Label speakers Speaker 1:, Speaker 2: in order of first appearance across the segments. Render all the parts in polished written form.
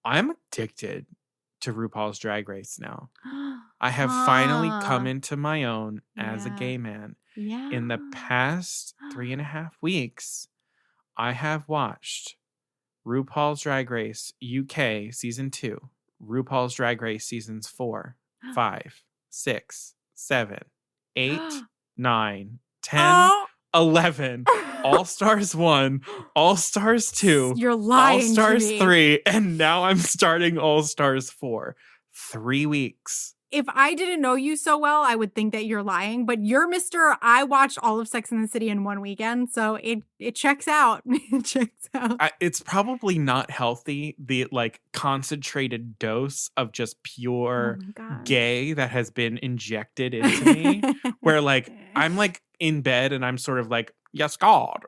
Speaker 1: I'm addicted to RuPaul's Drag Race now. I have finally come into my own as a gay man.
Speaker 2: Yeah.
Speaker 1: In the past 3.5 weeks, I have watched RuPaul's Drag Race UK Season 2, RuPaul's Drag Race Seasons 4, 5, 6, 7, 8, 9, 10, 11, All-Stars 1, All-Stars 2,
Speaker 2: You're lying
Speaker 1: All-Stars
Speaker 2: to me.
Speaker 1: 3, and now I'm starting All-Stars 4. 3 weeks.
Speaker 2: If I didn't know you so well, I would think that you're lying, but you're Mr. I watched all of Sex and the City in one weekend, so it checks out. It checks out.
Speaker 1: It's probably not healthy, the concentrated dose of just pure gay that has been injected into me, where I'm in bed and I'm sort of yes, God,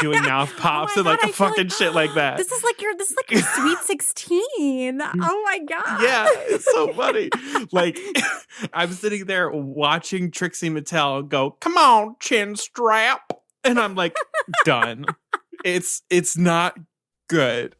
Speaker 1: doing mouth pops and fucking shit like that.
Speaker 2: This is like your Sweet 16. Oh my God.
Speaker 1: Yeah, it's so funny. I'm sitting there watching Trixie Mattel go, "Come on, chin strap," and I'm done. It's not good.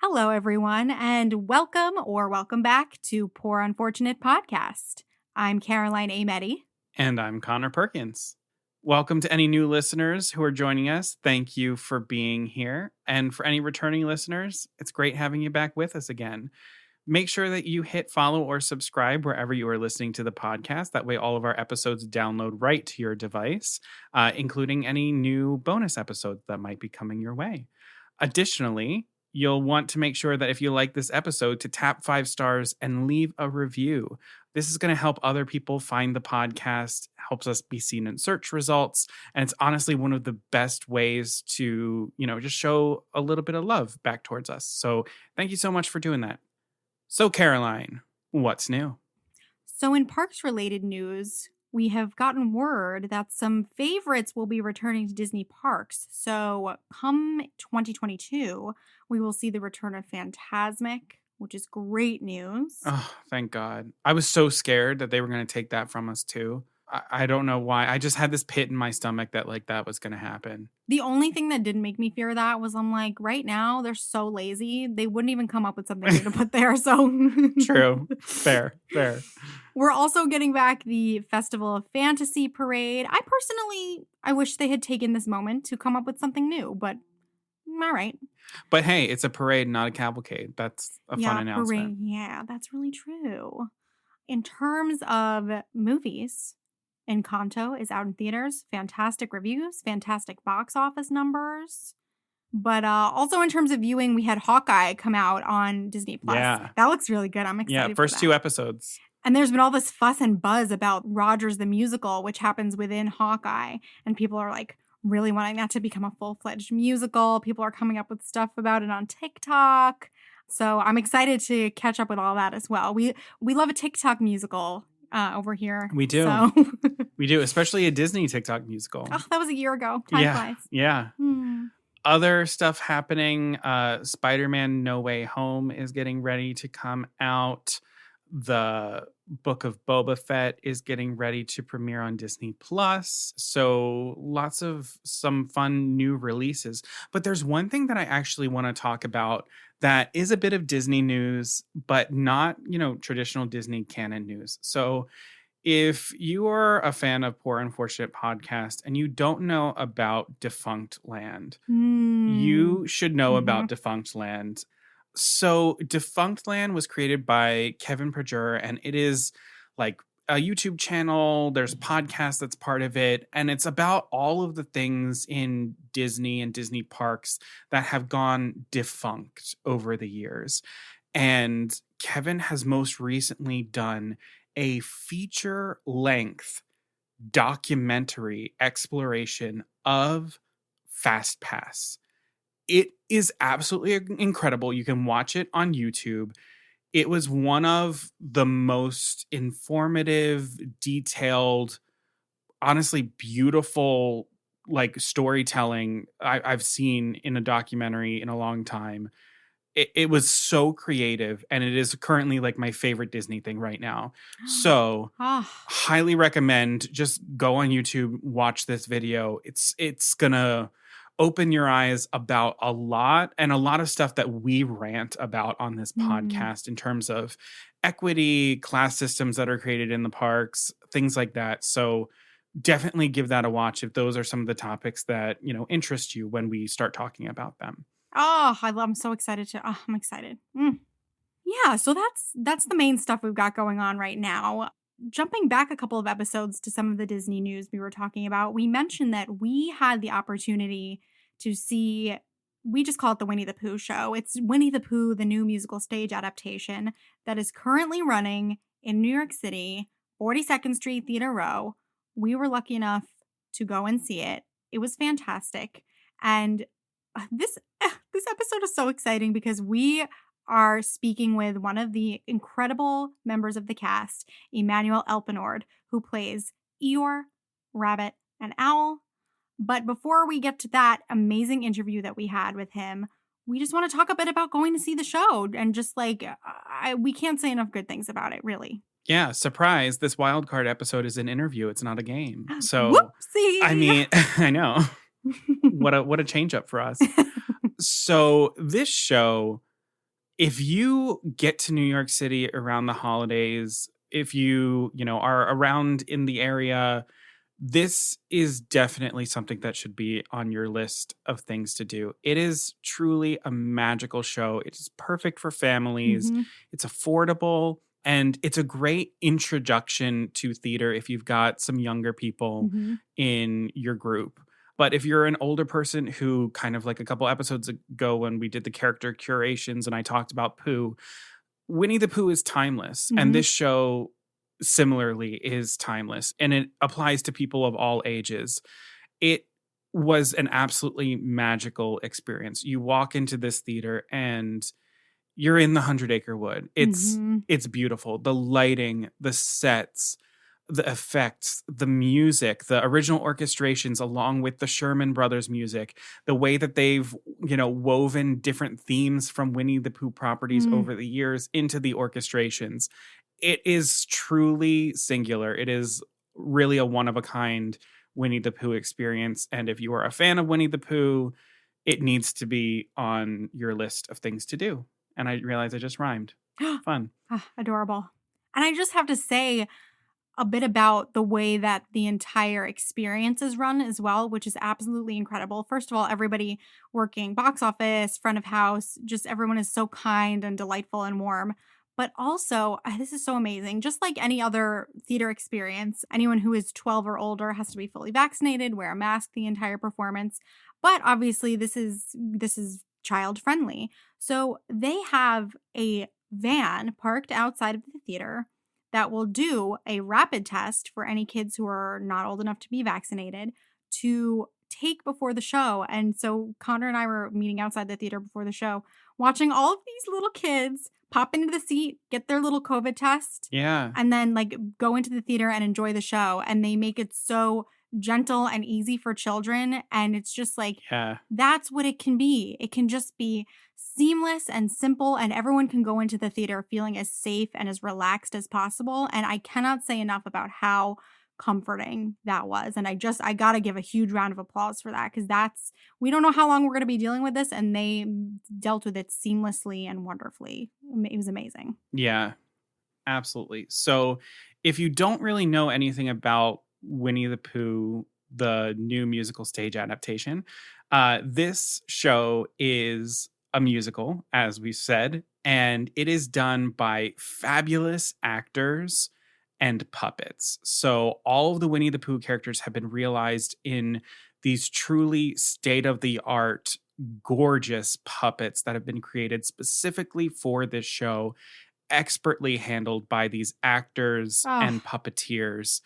Speaker 2: Hello, everyone, and welcome back to Poor Unfortunate Podcast. I'm Caroline Elpenord.
Speaker 1: And I'm Connor Perkins. Welcome to any new listeners who are joining us. Thank you for being here. And for any returning listeners, it's great having you back with us again. Make sure that you hit follow or subscribe wherever you are listening to the podcast. That way all of our episodes download right to your device, including any new bonus episodes that might be coming your way. Additionally, you'll want to make sure that if you like this episode to tap 5 stars and leave a review. This is going to help other people find the podcast, helps us be seen in search results. And it's honestly one of the best ways to, just show a little bit of love back towards us. So thank you so much for doing that. So Caroline, what's new?
Speaker 2: So in parks-related news, we have gotten word that some favorites will be returning to Disney parks. So come 2022, we will see the return of Fantasmic, which is great news.
Speaker 1: Oh, thank God. I was so scared that they were going to take that from us too. I don't know why. I just had this pit in my stomach that that was going to happen.
Speaker 2: The only thing that didn't make me fear that was I'm right now they're so lazy. They wouldn't even come up with something new to put there. So
Speaker 1: True. Fair.
Speaker 2: We're also getting back the Festival of Fantasy parade. I wish they had taken this moment to come up with something new, but all right.
Speaker 1: But hey, it's a parade, not a cavalcade. That's a fun announcement.
Speaker 2: Parade. Yeah, that's really true. In terms of movies, Encanto is out in theaters. Fantastic reviews, fantastic box office numbers. But also in terms of viewing, we had Hawkeye come out on Disney+.
Speaker 1: Yeah.
Speaker 2: That looks really good. I'm excited for that.
Speaker 1: Yeah, first 2 episodes.
Speaker 2: And there's been all this fuss and buzz about Rogers the Musical, which happens within Hawkeye. And people are really wanting that to become a full-fledged musical. People are coming up with stuff about it on TikTok. So I'm excited to catch up with all that as well. We love a TikTok musical over here.
Speaker 1: We do.
Speaker 2: So.
Speaker 1: We do, especially a Disney TikTok musical.
Speaker 2: Oh, that was a year ago. Time flies.
Speaker 1: Yeah. Other stuff happening. Spider-Man No Way Home is getting ready to come out. The Book of Boba Fett is getting ready to premiere on Disney+. So lots of some fun new releases. But there's one thing that I actually want to talk about that is a bit of Disney news, but not, traditional Disney canon news. So if you are a fan of Poor Unfortunate Podcast and you don't know about Defunct Land, you should know about Defunct Land. So Defunct Land was created by Kevin Perjure, and it is a YouTube channel. There's a podcast that's part of it, and it's about all of the things in Disney and Disney parks that have gone defunct over the years. And Kevin has most recently done a feature-length documentary exploration of Fast Pass. It is absolutely incredible. You can watch it on YouTube. It was one of the most informative, detailed, honestly beautiful like storytelling I've seen in a documentary in a long time. It was so creative, and it is currently like my favorite Disney thing right now. So
Speaker 2: Ah,
Speaker 1: highly recommend, just go on YouTube, watch this video. It's gonna open your eyes about a lot, and a lot of stuff that we rant about on this
Speaker 2: mm.
Speaker 1: podcast in terms of equity, class systems that are created in the parks, things like that. So definitely give that a watch if those are some of the topics that, interest you when we start talking about them.
Speaker 2: Oh, I'm so excited to. Oh, I'm excited. Yeah, so that's the main stuff we've got going on right now. Jumping back a couple of episodes to some of the Disney news we were talking about, we mentioned that we had the opportunity to see, we just call it the Winnie the Pooh show. It's Winnie the Pooh, the new musical stage adaptation that is currently running in New York City, 42nd Street Theater Row. We were lucky enough to go and see it. It was fantastic. And this episode is so exciting because we are speaking with one of the incredible members of the cast, Emmanuel Elpenord, who plays Eeyore, Rabbit, and Owl. But before we get to that amazing interview that we had with him, we just want to talk a bit about going to see the show and just like, we can't say enough good things about it, really.
Speaker 1: Yeah, surprise. This wild card episode is an interview. It's not a game. So,
Speaker 2: Whoopsie!
Speaker 1: I mean, I know. What a change up for us. So, this show, if you get to New York City around the holidays, if you are around in the area, this is definitely something that should be on your list of things to do. It is truly a magical show. It is perfect for families.
Speaker 2: Mhm.
Speaker 1: It's affordable, and it's a great introduction to theater if you've got some younger people
Speaker 2: Mhm.
Speaker 1: in your group. But if you're an older person who, kind of like a couple episodes ago when we did the character curations and I talked about Pooh, Winnie the Pooh is timeless. And
Speaker 2: Mhm.
Speaker 1: this show similarly is timeless, and it applies to people of all ages. It was an absolutely magical experience. You walk into this theater and you're in the Hundred Acre Wood.
Speaker 2: Mhm.
Speaker 1: It's beautiful. The lighting, the sets, the effects, the music, the original orchestrations, along with the Sherman Brothers music, the way that they've, woven different themes from Winnie the Pooh properties
Speaker 2: Mm.
Speaker 1: over the years into the orchestrations. It is truly singular. It is really a one of a kind Winnie the Pooh experience. And if you are a fan of Winnie the Pooh, it needs to be on your list of things to do. And I realized I just rhymed. Fun.
Speaker 2: Ah, adorable. And I just have to say a bit about the way that the entire experience is run as well, which is absolutely incredible. First of all, everybody working box office, front of house, just everyone is so kind and delightful and warm. But also, this is so amazing. Just like any other theater experience, anyone who is 12 or older has to be fully vaccinated, wear a mask the entire performance. But obviously, this is child friendly. So they have a van parked outside of the theater that will do a rapid test for any kids who are not old enough to be vaccinated to take before the show. And so Connor and I were meeting outside the theater before the show, watching all of these little kids pop into the seat, get their little COVID test,
Speaker 1: Yeah.
Speaker 2: and then like go into the theater and enjoy the show. And they make it so gentle and easy for children. And it's just like,
Speaker 1: Yeah.
Speaker 2: that's what it can be. It can just be seamless and simple, and everyone can go into the theater feeling as safe and as relaxed as possible. And I cannot say enough about how comforting that was. And I got to give a huge round of applause for that, because we don't know how long we're going to be dealing with this, and they dealt with it seamlessly and wonderfully. It was amazing.
Speaker 1: Yeah. Absolutely. So if you don't really know anything about Winnie the Pooh, the new musical stage adaptation, this show is a musical, as we said, and it is done by fabulous actors and puppets. So all of the Winnie the Pooh characters have been realized in these truly state of the art, gorgeous puppets that have been created specifically for this show. expertly handled by these actors and puppeteers.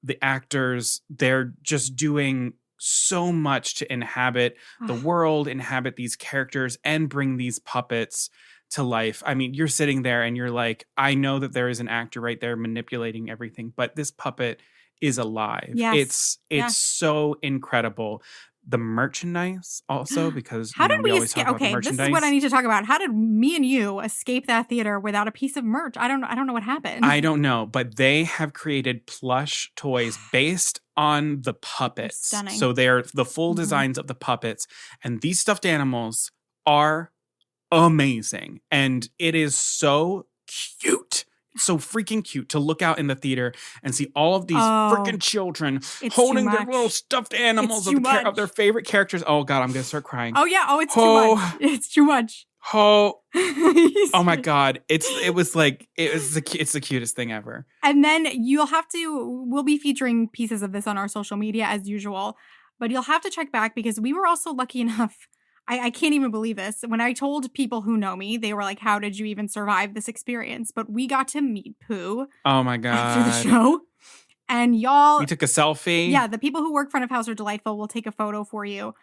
Speaker 1: The actors, they're just doing so much to inhabit the world, inhabit these characters, and bring these puppets to life. I mean, you're sitting there and you're like, I know that there is an actor right there manipulating everything, but this puppet is alive.
Speaker 2: Yes.
Speaker 1: It's so incredible. The merchandise also, because
Speaker 2: how did
Speaker 1: we
Speaker 2: we
Speaker 1: always
Speaker 2: escape?
Speaker 1: talk about the
Speaker 2: Okay,
Speaker 1: merchandise.
Speaker 2: this is what I need to talk about. How did me and you escape that theater without a piece of merch? I don't know what happened.
Speaker 1: I don't know, but they have created plush toys based on the puppets.
Speaker 2: Stunning.
Speaker 1: So they're the full designs of the puppets, and these stuffed animals are amazing, and it is so cute. So freaking cute to look out in the theater and see all of these freaking children holding their little stuffed animals of their favorite characters. Oh God, I'm gonna start crying.
Speaker 2: Oh yeah. Oh, it's too much. It's too much.
Speaker 1: Oh my God. It's the cutest thing ever.
Speaker 2: And then we'll be featuring pieces of this on our social media as usual, but you'll have to check back because we were also lucky enough. I can't even believe this. When I told people who know me, they were like, how did you even survive this experience? But we got to meet Pooh.
Speaker 1: Oh my God.
Speaker 2: After the show. And y'all.
Speaker 1: We took a selfie.
Speaker 2: Yeah, the people who work front of house are delightful. We'll take a photo for you.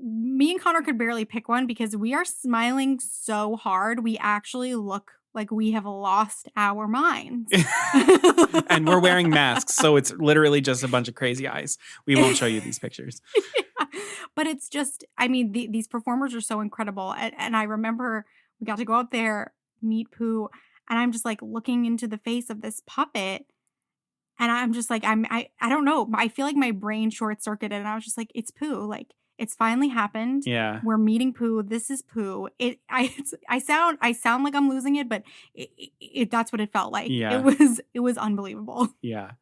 Speaker 2: Me and Connor could barely pick one because we are smiling so hard. We actually look like we have lost our minds.
Speaker 1: And we're wearing masks, so it's literally just a bunch of crazy eyes. We won't show you these pictures.
Speaker 2: Yeah. But it's just, I mean, these performers are so incredible. And I remember we got to go out there, meet Pooh, and I'm just like looking into the face of this puppet. And I'm just like, I don't know. I feel like my brain short circuited and I was just like, it's Pooh. Like, it's finally happened.
Speaker 1: Yeah.
Speaker 2: We're meeting Pooh. This is Pooh. I sound like I'm losing it, but that's what it felt like.
Speaker 1: Yeah.
Speaker 2: It was unbelievable.
Speaker 1: Yeah.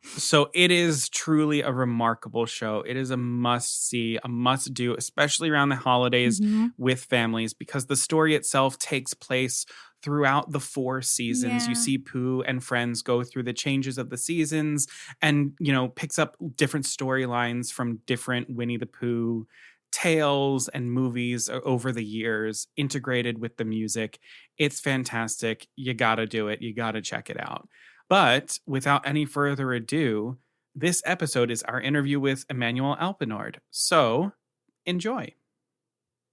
Speaker 1: So it is truly a remarkable show. It is a must see, a must do, especially around the holidays with families, because the story itself takes place throughout the 4 seasons.
Speaker 2: Yeah.
Speaker 1: You see Pooh and friends go through the changes of the seasons and, picks up different storylines from different Winnie the Pooh tales and movies over the years, integrated with the music. It's fantastic. You gotta do it. You gotta check it out. But without any further ado, this episode is our interview with Emmanuel Elpenord. So enjoy.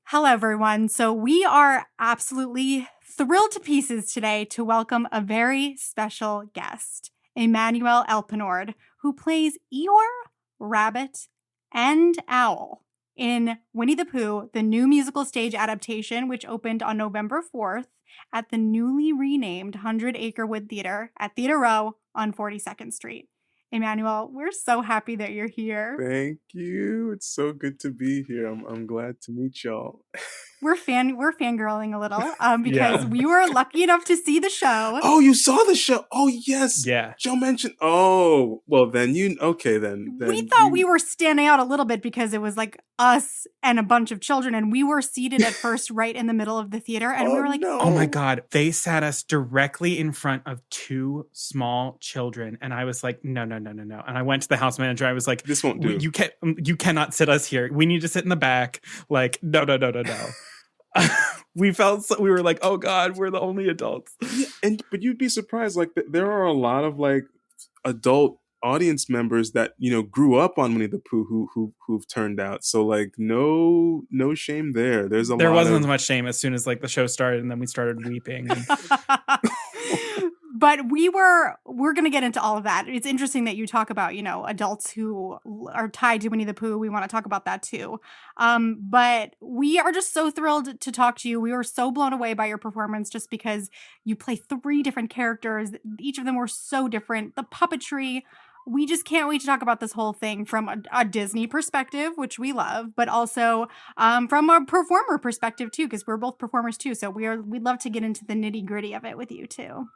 Speaker 2: Hello, everyone. So we are absolutely thrilled to pieces today to welcome a very special guest, Emmanuel Elpenord, who plays Eeyore, Rabbit, and Owl in Winnie the Pooh, the new musical stage adaptation, which opened on November 4th at the newly renamed 100 Acre Wood Theater at Theater Row on 42nd Street. Emmanuel, we're so happy that you're here.
Speaker 3: Thank you. It's so good to be here. I'm glad to meet y'all.
Speaker 2: We're fangirling a little because we were lucky enough to see the show.
Speaker 3: Oh, you saw the show? Oh, yes.
Speaker 1: Yeah.
Speaker 3: Joe mentioned. Oh, well, then okay, then
Speaker 2: we thought we were standing out a little bit because it was like us and a bunch of children, and we were seated at first right in the middle of the theater, and we were like,
Speaker 1: oh my God, they sat us directly in front of 2 small children, and I was like, no. And I went to the house manager. I was like,
Speaker 3: this won't do.
Speaker 1: You cannot sit us here. We need to sit in the back. Like, no. We were like, oh God, we're the only adults.
Speaker 3: Yeah, but you'd be surprised. Like, there are a lot of like adult audience members that grew up on Winnie the Pooh who've turned out. So like, no shame there. There wasn't
Speaker 1: as much shame as soon as like the show started, and then we started weeping.
Speaker 2: But we're going to get into all of that. It's interesting that you talk about, adults who are tied to Winnie the Pooh. We want to talk about that too. But we are just so thrilled to talk to you. We were so blown away by your performance just because you play 3 different characters. Each of them were so different. The puppetry. We just can't wait to talk about this whole thing from a Disney perspective, which we love, but also from a performer perspective too, because we're both performers too. So we'd love to get into the nitty gritty of it with you too.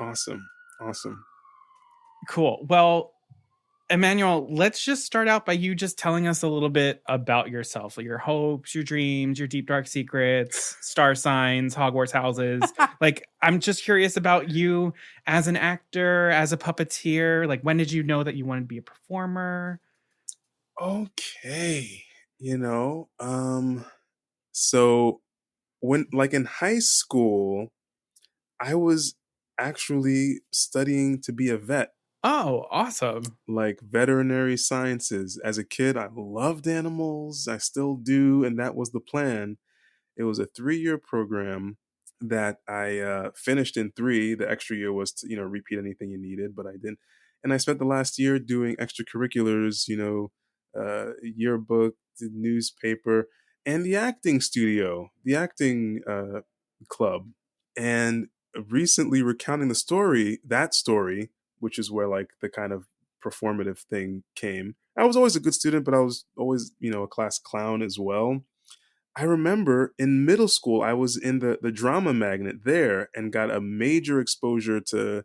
Speaker 3: Awesome.
Speaker 1: Cool. Well, Emmanuel, let's just start out by you just telling us a little bit about yourself, like your hopes, your dreams, your deep, dark secrets, star signs, Hogwarts houses. Like, I'm just curious about you as an actor, as a puppeteer. Like, when did you know that you wanted to be a performer?
Speaker 3: Okay. So when, like, in high school, I was actually studying to be a vet,
Speaker 1: Oh, awesome.
Speaker 3: like veterinary sciences. As a kid, I loved animals. I still do, and that was the plan. It was a 3-year program that I finished in 3. The extra year was to, repeat anything you needed, but I didn't. And I spent the last year doing extracurriculars, yearbook, the newspaper, and the acting studio, the acting club. And recently recounting that story, which is where like the kind of performative thing came. I was always a good student, but I was always, a class clown as well. I remember in middle school, I was in the drama magnet there and got a major exposure to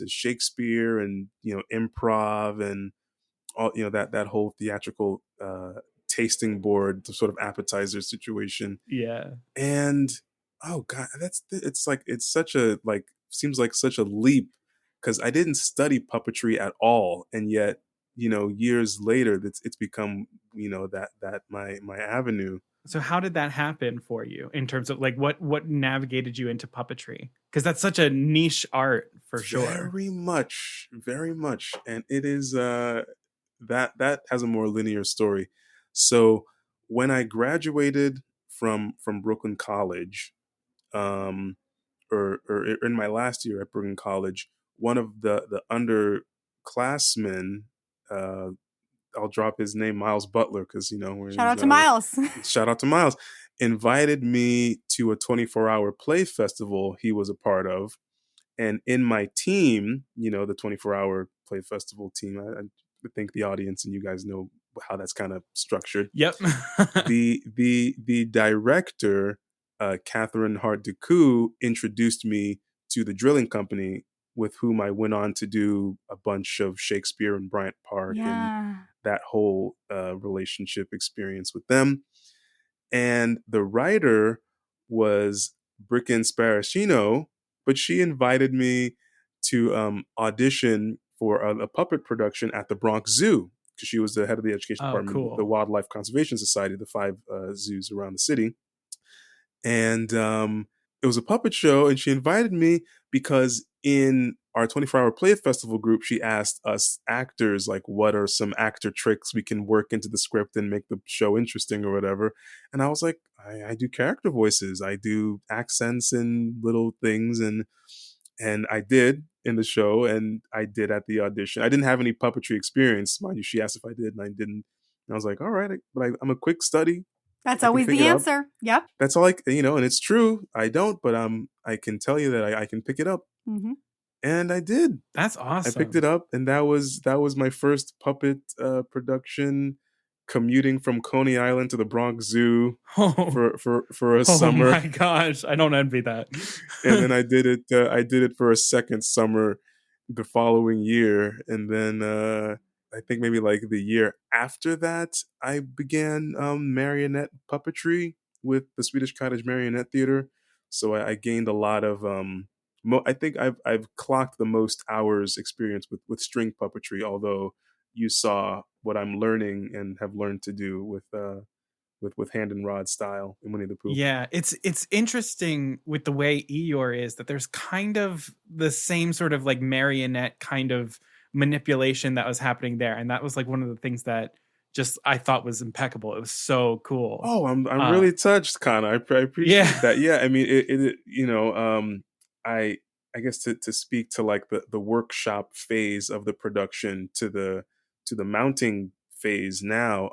Speaker 3: Shakespeare and improv and all that whole theatrical tasting board, the sort of appetizer situation.
Speaker 1: Yeah.
Speaker 3: And oh god, it's such a like seems like such a leap because I didn't study puppetry at all, and yet years later it's become that my avenue.
Speaker 1: So how did that happen for you in terms of like what navigated you into puppetry? Because that's such a niche art for sure.
Speaker 3: Very much, and it is that has a more linear story. So when I graduated from Brooklyn College, um, or in my last year at Brooklyn College, one of the underclassmen, uh, I'll drop his name, Miles Butler, because
Speaker 2: Shout out to Miles.
Speaker 3: shout out to Miles, invited me to a 24-hour play festival he was a part of. And in my team, the 24-hour play festival team, I think the audience and you guys know how that's kind of structured.
Speaker 1: Yep.
Speaker 3: The director, Catherine Hart DeCoux, introduced me to the drilling company with whom I went on to do a bunch of Shakespeare and Bryant Park and
Speaker 2: Yeah.
Speaker 3: that whole relationship experience with them. And the writer was Brickin Sparacino, but she invited me to audition for a puppet production at the Bronx Zoo because she was the head of the education
Speaker 1: Oh,
Speaker 3: department,
Speaker 1: cool.
Speaker 3: the Wildlife Conservation Society, the 5 zoos around the city. And it was a puppet show, and she invited me because in our 24-hour play festival group, she asked us actors like what are some actor tricks we can work into the script and make the show interesting or whatever. And I was like, I do character voices, I do accents and little things, and I did in the show, and I did at the audition. I didn't have any puppetry experience, mind you. She asked if I did, and I didn't. And I was like, all right, I'm a quick study.
Speaker 2: That's
Speaker 3: I can
Speaker 2: always
Speaker 3: pick
Speaker 2: the
Speaker 3: it up.
Speaker 2: answer. Yep.
Speaker 3: That's all and it's true. I don't, but I can tell you that I can pick it up,
Speaker 2: Mm-hmm.
Speaker 3: and I did.
Speaker 1: That's
Speaker 3: I
Speaker 1: awesome.
Speaker 3: picked it up, and that was my first puppet production. Commuting from Coney Island to the Bronx Zoo for a summer.
Speaker 1: Oh my gosh, I don't envy that.
Speaker 3: And then I did it. I did it for a second summer the following year, and then I think maybe like the year after that, I began marionette puppetry with the Swedish Cottage Marionette Theater. So I gained a lot of. I think I've clocked the most hours experience with string puppetry. Although you saw what I'm learning and have learned to do with hand and rod style in Winnie the Pooh.
Speaker 1: Yeah, it's interesting with the way Eeyore is that there's kind of the same sort of like marionette kind of manipulation that was happening there, and that was like one of the things that just I thought was impeccable. It was so cool.
Speaker 3: Oh, I'm really touched, Connor. I appreciate that. Yeah, I mean, I guess to speak to like the workshop phase of the production to the mounting phase now.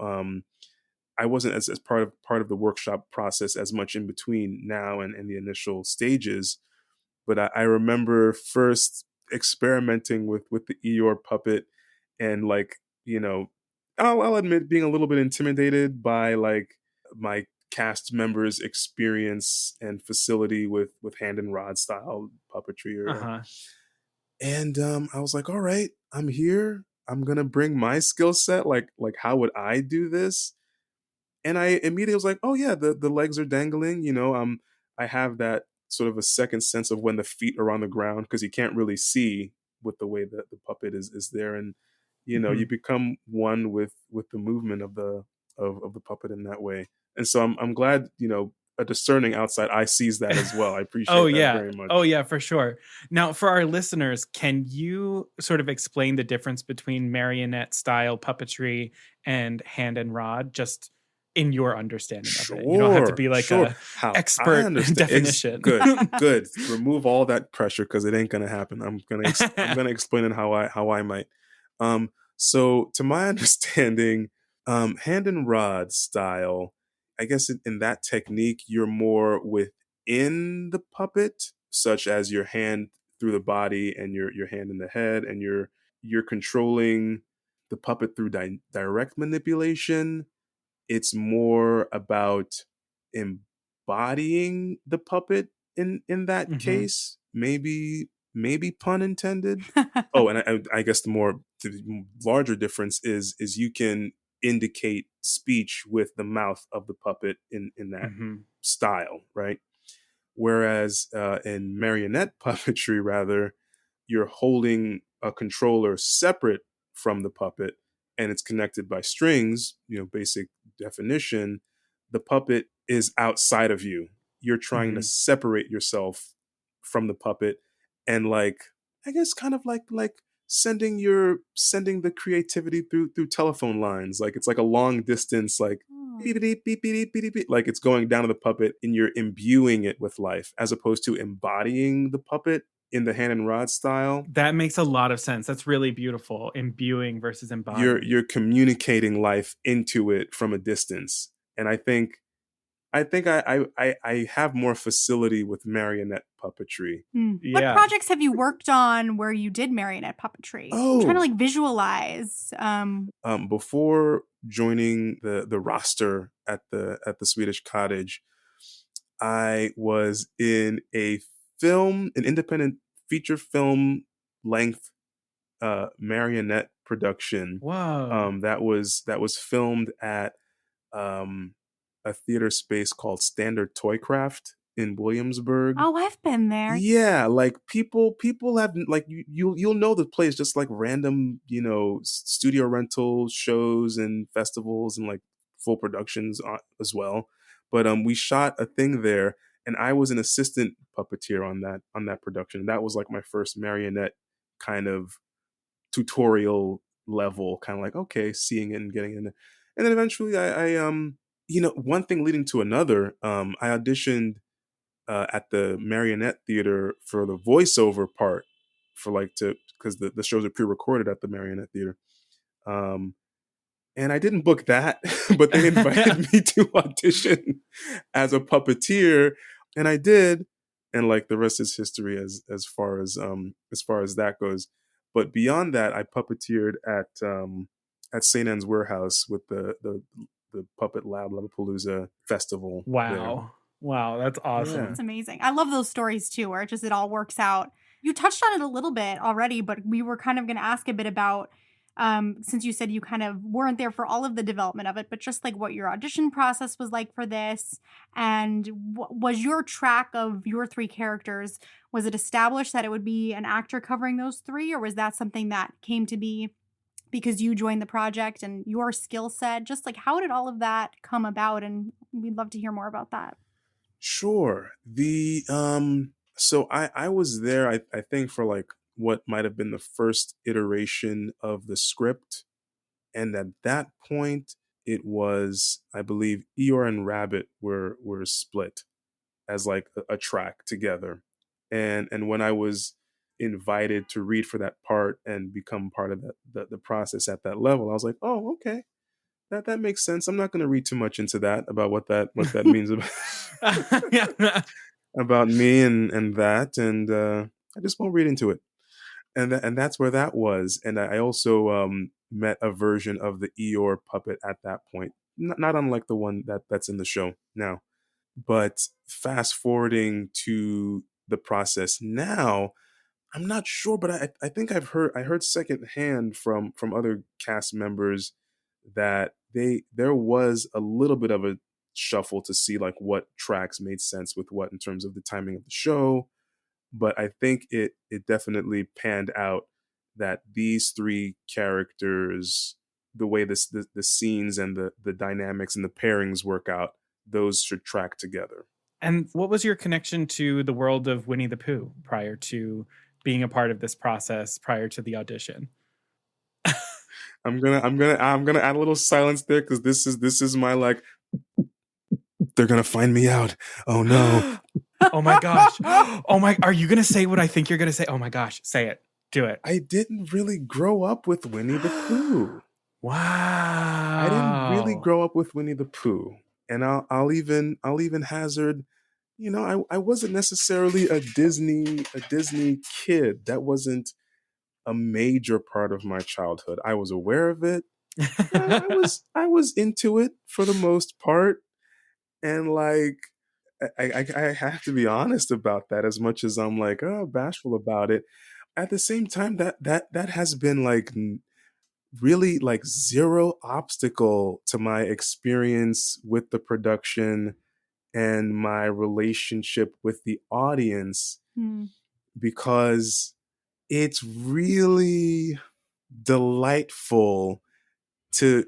Speaker 3: I wasn't as part of the workshop process as much in between now and the initial stages, but I remember first experimenting with the Eeyore puppet and like I'll admit being a little bit intimidated by like my cast members' experience and facility with hand and rod style puppetry. And I was like, all right, I'm here. I'm gonna bring my skill set. Like how would I do this? And I immediately was like, oh yeah, the legs are dangling. I have that sort of a second sense of when the feet are on the ground because you can't really see with the way that the puppet is there, and you become one with the movement of the puppet in that way. And so I'm glad a discerning outside eye sees that as well. I appreciate
Speaker 1: Oh
Speaker 3: that
Speaker 1: yeah.
Speaker 3: very much.
Speaker 1: Oh yeah, for sure. Now, for our listeners, can you sort of explain the difference between marionette style puppetry and hand and rod, just in your understanding of it? You don't have to be like
Speaker 3: Sure.
Speaker 1: a
Speaker 3: How I
Speaker 1: expert
Speaker 3: understand.
Speaker 1: definition.
Speaker 3: Good. Remove all that pressure because it ain't gonna happen. I'm gonna explain it how I might. So to my understanding, hand and rod style, I guess in that technique, you're more within the puppet, such as your hand through the body and your hand in the head, and you're controlling the puppet through direct manipulation. It's more about embodying the puppet in that
Speaker 1: Mhm.
Speaker 3: case. Maybe pun intended. Oh, and I guess the larger difference is you can indicate speech with the mouth of the puppet in that
Speaker 1: Mhm.
Speaker 3: style, right? Whereas in marionette puppetry, rather, you're holding a controller separate from the puppet and it's connected by strings, basic definition. The puppet is outside of you. You're trying to
Speaker 1: Mhm.
Speaker 3: separate yourself from the puppet and I guess kind of like sending the creativity through telephone lines. Like it's like a long distance, like
Speaker 2: Oh.
Speaker 3: beep beep beep beep beep beep, like it's going down to the puppet and you're imbuing it with life as opposed to embodying the puppet in the hand and rod style.
Speaker 1: That makes a lot of sense. That's really beautiful. Imbuing versus embodying.
Speaker 3: You're communicating life into it from a distance. And I think I have more facility with marionette puppetry.
Speaker 2: What
Speaker 1: Yeah.
Speaker 2: projects have you worked on where you did marionette puppetry? I'm trying to
Speaker 3: Oh,
Speaker 2: visualize.
Speaker 3: before joining the roster at the Swedish Cottage, I was in an independent feature film length marionette production
Speaker 1: Whoa.
Speaker 3: that was filmed at um, a theater space called Standard Toycraft in Williamsburg.
Speaker 2: Oh, I've been there.
Speaker 3: Yeah, like people have like you'll know the place just like random studio rental shows and festivals and like full productions as well. But we shot a thing there, and I was an assistant puppeteer on that production. That was like my first marionette kind of tutorial level, kind of like okay, seeing it and getting in there. And then eventually I one thing leading to another. I auditioned at the Marionette Theater for the voiceover part for because the shows are pre-recorded at the Marionette Theater. Um, and I didn't book that, but they invited me to audition as a puppeteer, and I did. And like the rest is history as far as that goes. But beyond that, I puppeteered at St. Anne's Warehouse with the Puppet Lab Lollapalooza festival there.
Speaker 1: Wow. Wow. That's
Speaker 3: Yeah.
Speaker 2: That's
Speaker 1: awesome.
Speaker 2: amazing. I love those stories too, where it all works out. You touched on it a little bit already, but we were kind of going to ask a bit about, since you said you kind of weren't there for all of the development of it, but just like what your audition process was like for this, and was your track of your three characters, was it established that it would be an actor covering those three, or was that something that came to be because you joined the project and your skill set? Just like how did all of that come about? And we'd love to hear more about that.
Speaker 3: Sure. So I was there I think for like what might have been the first iteration of the script, and at that point it was, I believe, Eeyore and Rabbit were split as like a track together. And when I was invited to read for that part and become part of the process at that level, I was like, "Oh, okay. That makes sense. I'm not going to read too much into that about what that means about about me and that, and I just won't read into it. And that's where that was. And I also met a version of the Eeyore puppet at that point, not unlike the one that's in the show now. But fast forwarding to the process now, I'm not sure, but I think I heard secondhand from other cast members that there was a little bit of a shuffle to see like what tracks made sense with what in terms of the timing of the show. But I think it definitely panned out that these three characters, the way the scenes and the dynamics and the pairings work out, those should track together.
Speaker 1: And what was your connection to the world of Winnie the Pooh prior to being a part of this process, prior to the audition?
Speaker 3: I'm gonna add a little silence there because this is my like, they're gonna find me out. Oh no.
Speaker 1: Oh my gosh. Oh my, are you gonna say what I think you're gonna say? Oh my gosh, say it. Do it.
Speaker 3: I didn't really grow up with Winnie the Pooh.
Speaker 1: Wow.
Speaker 3: I didn't really grow up with Winnie the Pooh. And I'll even hazard, you know, I wasn't necessarily a Disney kid. That wasn't a major part of my childhood. I was aware of it. I was into it for the most part. And like I have to be honest about that, as much as I'm like, oh, bashful about it. At the same time, that has been like really like zero obstacle to my experience with the production and my relationship with the audience, because it's really delightful to,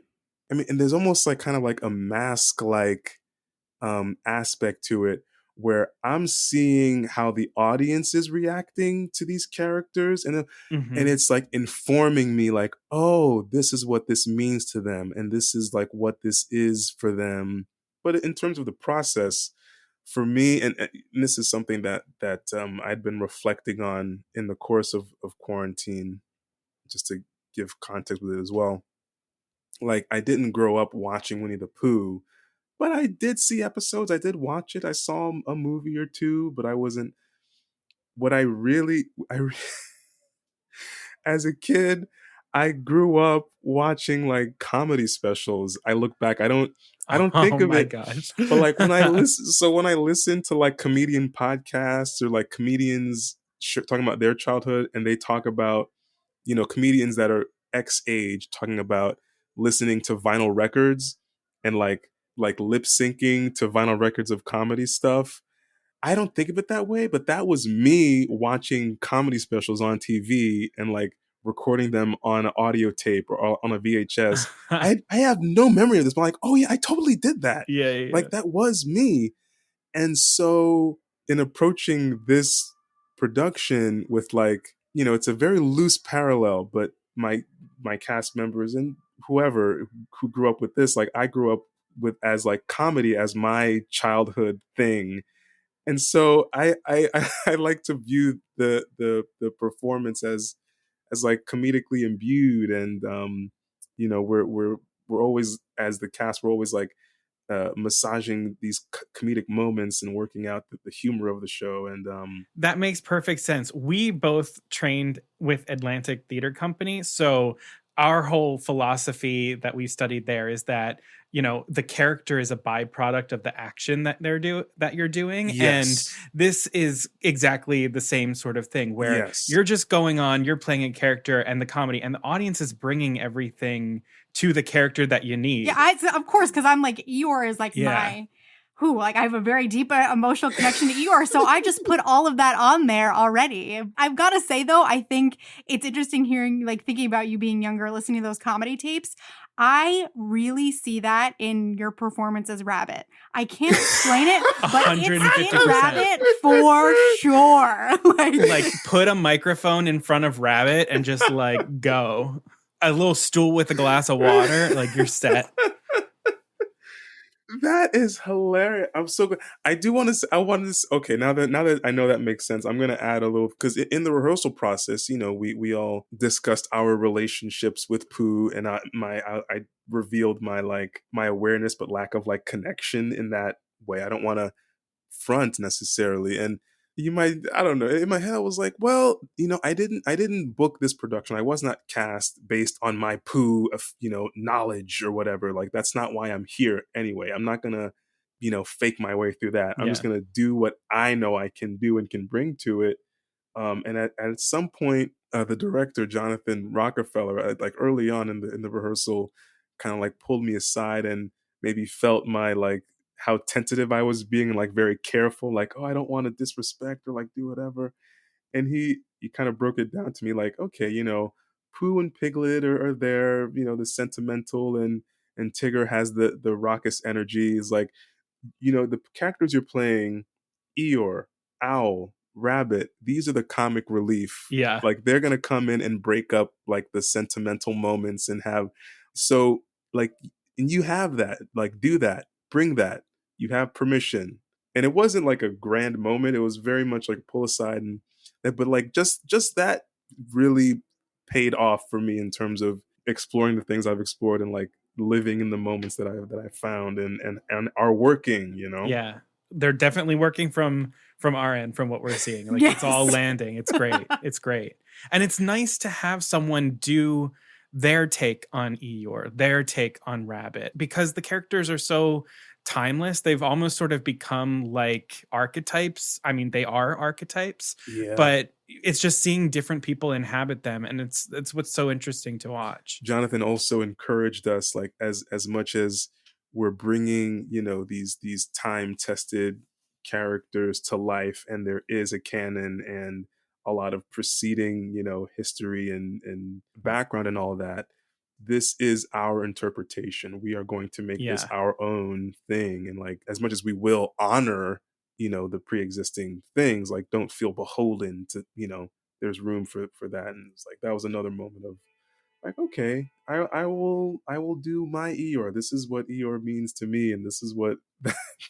Speaker 3: I mean, and there's almost like kind of like a mask like aspect to it, where I'm seeing how the audience is reacting to these characters, and it's like informing me like, oh, this is what this means to them, and this is like what this is for them. But in terms of the process, for me, and this is something that I'd been reflecting on in the course of quarantine, just to give context with it as well. Like, I didn't grow up watching Winnie the Pooh, but I did see episodes. I did watch it. I saw a movie or two, but I wasn't. What I really, as a kid, I grew up watching like comedy specials. I look back. I don't think of it.
Speaker 1: Gosh.
Speaker 3: But like when I listen to like comedian podcasts or like comedians talking about their childhood, and they talk about, you know, comedians that are X age talking about listening to vinyl records and like lip syncing to vinyl records of comedy stuff. I don't think of it that way, but that was me watching comedy specials on TV and like recording them on an audio tape or on a VHS. I have no memory of this, but I'm like, oh yeah, I totally did that.
Speaker 1: Yeah.
Speaker 3: Like that was me. And so in approaching this production with like, you know, it's a very loose parallel, but my cast members and whoever who grew up with this, like I grew up with as like comedy as my childhood thing. And so I like to view the performance as like comedically imbued, and you know, we're always, as the cast, we're always like massaging these comedic moments and working out the humor of the show. And
Speaker 1: that makes perfect sense. We both trained with Atlantic Theater Company, so our whole philosophy that we studied there is that, you know, the character is a byproduct of the action that you're doing.
Speaker 3: Yes.
Speaker 1: And this is exactly the same sort of thing where
Speaker 3: Yes.
Speaker 1: you're just going on, you're playing a character and the comedy, and the audience is bringing everything to the character that you need.
Speaker 2: Yeah, of course, because I'm like, Eeyore is like my like I have a very deep emotional connection to Eeyore, so I just put all of that on there already. I've got to say though, I think it's interesting hearing, like, thinking about you being younger, listening to those comedy tapes. I really see that in your performance as Rabbit. I can't explain it, but 150%. It's in Rabbit for sure.
Speaker 1: Like put a microphone in front of Rabbit and just like go. A little stool with a glass of water, like you're set.
Speaker 3: That is hilarious. I'm so good. I do want to. Okay, now that I know that makes sense, I'm going to add a little, because in the rehearsal process, you know, we all discussed our relationships with Pooh, and I revealed my awareness but lack of like connection in that way. I don't want to front necessarily, and you might, I don't know, in my head I was like, well, you know, I didn't book this production. I was not cast based on my Pooh of, you know, knowledge or whatever. Like, that's not why I'm here anyway. I'm not gonna, you know, fake my way through that. I'm just gonna do what I know I can do and can bring to it. And at some point, the director Jonathan Rockefeller, like early on in the rehearsal, kind of like pulled me aside and maybe felt my like how tentative I was being, and like very careful, like, oh, I don't want to disrespect or like do whatever. And he kind of broke it down to me like, okay, you know, Pooh and Piglet are there, you know, the sentimental, and Tigger has the raucous energy. Is like, the characters you're playing, Eeyore, Owl, Rabbit, these are the comic relief.
Speaker 1: Yeah.
Speaker 3: Like they're gonna come in and break up like the sentimental moments and have so like and you have that. Like do that, bring that. You have permission. And it wasn't like a grand moment. It was very much like pull aside and but like just that really paid off for me in terms of exploring the things I've explored and like living in the moments that I found and are working,
Speaker 1: Yeah. They're definitely working from our end, from what we're seeing. Like
Speaker 2: Yes.
Speaker 1: it's all landing. It's great. It's great. And it's nice to have someone do their take on Eeyore, their take on Rabbit, because the characters are so timeless. They've almost sort of become like archetypes. I mean, they are archetypes,
Speaker 3: Yeah.
Speaker 1: but it's just seeing different people inhabit them, and it's what's so interesting to watch.
Speaker 3: Jonathan also encouraged us, like as much as we're bringing these time tested characters to life, and there is a canon and a lot of preceding history and background and all that. This is our interpretation. We are going to make this
Speaker 1: Yeah.
Speaker 3: our own thing, and like as much as we will honor the pre-existing things, like don't feel beholden to there's room for that. And it's like that was another moment of like, okay, I will do my Eeyore. This is what Eeyore means to me, and this is what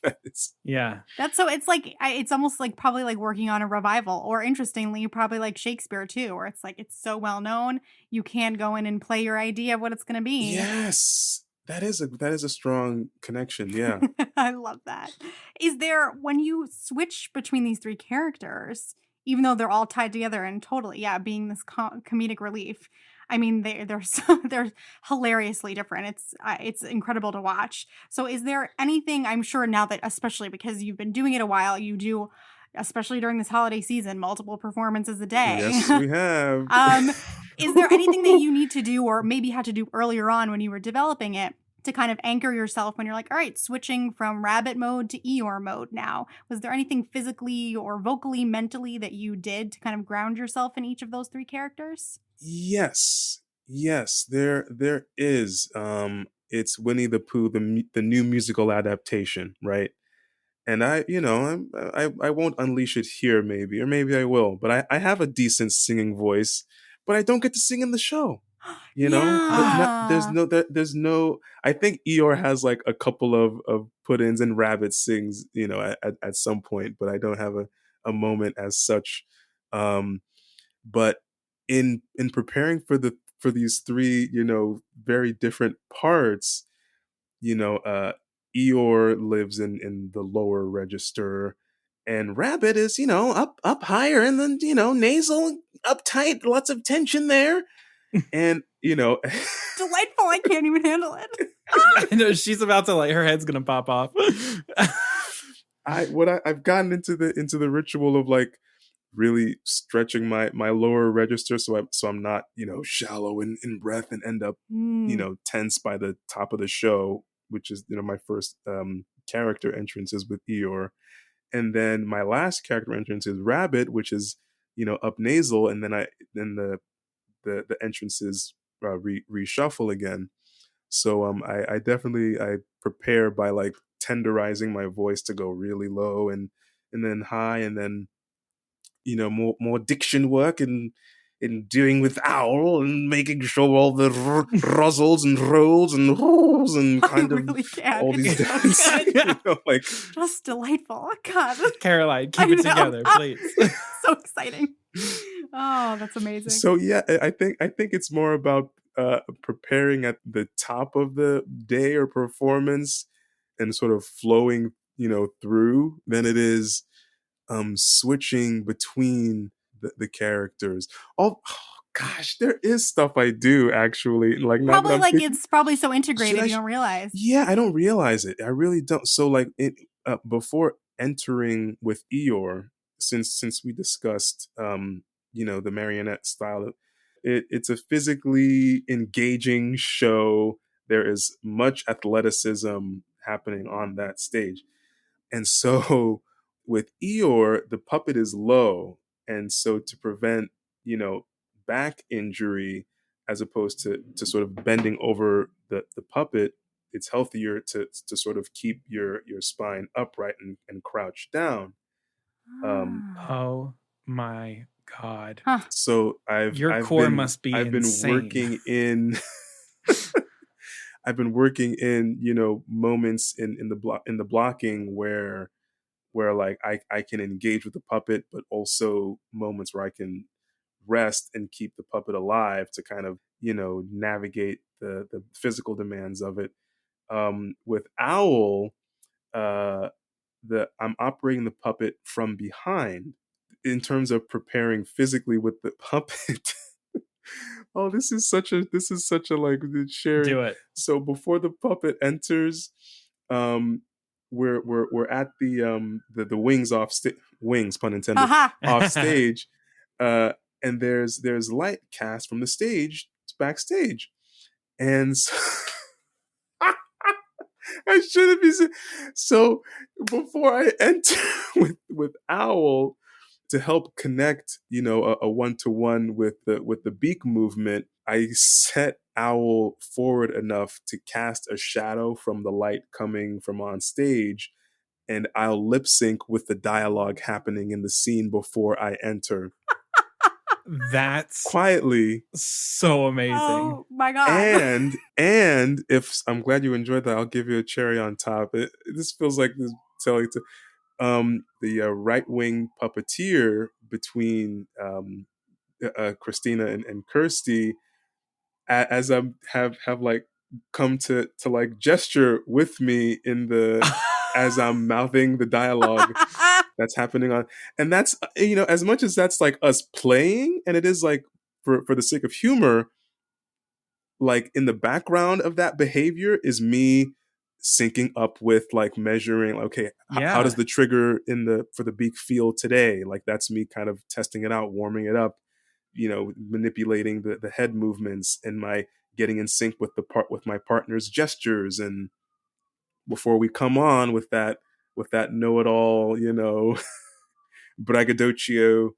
Speaker 3: that is.
Speaker 1: Yeah.
Speaker 2: That's so, it's like, it's almost like probably like working on a revival, or interestingly, probably like Shakespeare too, where it's like, it's so well known, you can go in and play your idea of what it's going to be.
Speaker 3: Yes, that is a strong connection. Yeah.
Speaker 2: I love that. Is there, when you switch between these three characters, even though they're all tied together and totally, yeah, being this comedic relief, I mean, they're hilariously different. It's incredible to watch. So, is there anything? I'm sure now that, especially because you've been doing it a while, you do, especially during this holiday season, multiple performances a day.
Speaker 3: Yes, we have.
Speaker 2: Is there anything that you need to do, or maybe had to do earlier on when you were developing it, to kind of anchor yourself when you're like, all right, switching from Rabbit mode to Eeyore mode now? Was there anything physically or vocally, mentally that you did to kind of ground yourself in each of those three characters?
Speaker 3: Yes, there is. It's Winnie the Pooh, the new musical adaptation, right? And I won't unleash it here, maybe, or maybe I will. But I have a decent singing voice, but I don't get to sing in the show. There's no. I think Eeyore has like a couple of put-ins, and Rabbit sings, at some point, but I don't have a moment as such. But in preparing for these three, very different parts, Eeyore lives in the lower register, and Rabbit is, up higher, and then, nasal, uptight, lots of tension there. And,
Speaker 2: Delightful. I can't even handle it.
Speaker 1: I know she's about to, like, her head's gonna pop off.
Speaker 3: I've gotten into the ritual of like really stretching my lower register, so I'm not shallow in breath and end up tense by the top of the show, which is my first character entrance is with Eeyore, and then my last character entrance is Rabbit, which is up nasal, and then the entrances reshuffle again. So I definitely I prepare by like tenderizing my voice to go really low and then high, and then more diction work and dealing with Owl and making sure all the ruzzles and rolls and rolls and kind of
Speaker 2: really
Speaker 3: all these
Speaker 2: so
Speaker 3: different, like
Speaker 2: just delightful. God,
Speaker 1: Caroline, keep it together, please.
Speaker 2: So exciting. Oh, that's amazing.
Speaker 3: So yeah, I think it's more about preparing at the top of the day or performance and sort of flowing through than it is switching between the characters. Oh gosh, there is stuff I do actually. Like
Speaker 2: probably like it's probably so integrated you don't realize.
Speaker 3: Yeah, I don't realize it. I really don't. So like before entering with Eeyore, since we discussed the marionette style, it's a physically engaging show. There is much athleticism happening on that stage. And so with Eeyore, the puppet is low. And so to prevent, back injury, as opposed to sort of bending over the puppet, it's healthier to sort of keep your spine upright and crouch down.
Speaker 1: Oh my God.
Speaker 2: Huh.
Speaker 3: So
Speaker 1: Your core must be
Speaker 3: I've been
Speaker 1: insane.
Speaker 3: working in I've been working in, moments in the blocking where like I can engage with the puppet, but also moments where I can rest and keep the puppet alive to kind of, navigate the physical demands of it. With Owl, uh, I'm operating the puppet from behind in terms of preparing physically with the puppet. Oh, this is such a like sharing.
Speaker 1: Do it.
Speaker 3: So before the puppet enters, um, we're at the wings wings, pun intended,
Speaker 2: Haha.
Speaker 3: off stage, and there's light cast from the stage to backstage, and so, I shouldn't be so before I enter with Owl to help connect, a one-to-one with the beak movement, I set Owl forward enough to cast a shadow from the light coming from on stage, and I'll lip sync with the dialogue happening in the scene before I enter.
Speaker 1: That's
Speaker 3: Quietly.
Speaker 1: so amazing.
Speaker 2: Oh my God.
Speaker 3: And if I'm glad you enjoyed that, I'll give you a cherry on top. This feels like this telling to the right wing puppeteer between Christina and Kirsty, as I have like come to like gesture with me in the as I'm mouthing the dialogue that's happening on, and that's as much as that's like us playing, and it is like for the sake of humor, like in the background of that behavior is me syncing up with like measuring, okay, how does the trigger for the beak feel today? Like that's me kind of testing it out, warming it up, manipulating the head movements and my getting in sync with with my partner's gestures. And before we come on with that know-it-all, braggadocio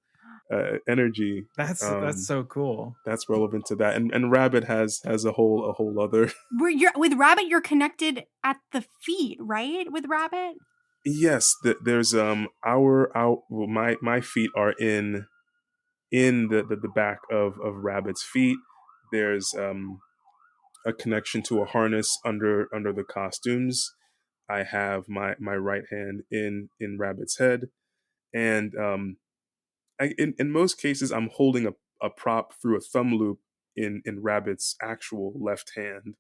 Speaker 3: energy.
Speaker 1: That's so cool.
Speaker 3: That's relevant to that, and Rabbit has a whole other.
Speaker 2: With Rabbit, you're connected at the feet, right? With Rabbit.
Speaker 3: Yes, there's my feet are in the back of Rabbit's feet. There's a connection to a harness under the costumes. I have my right hand in Rabbit's head, and in most cases I'm holding a prop through a thumb loop in Rabbit's actual left hand.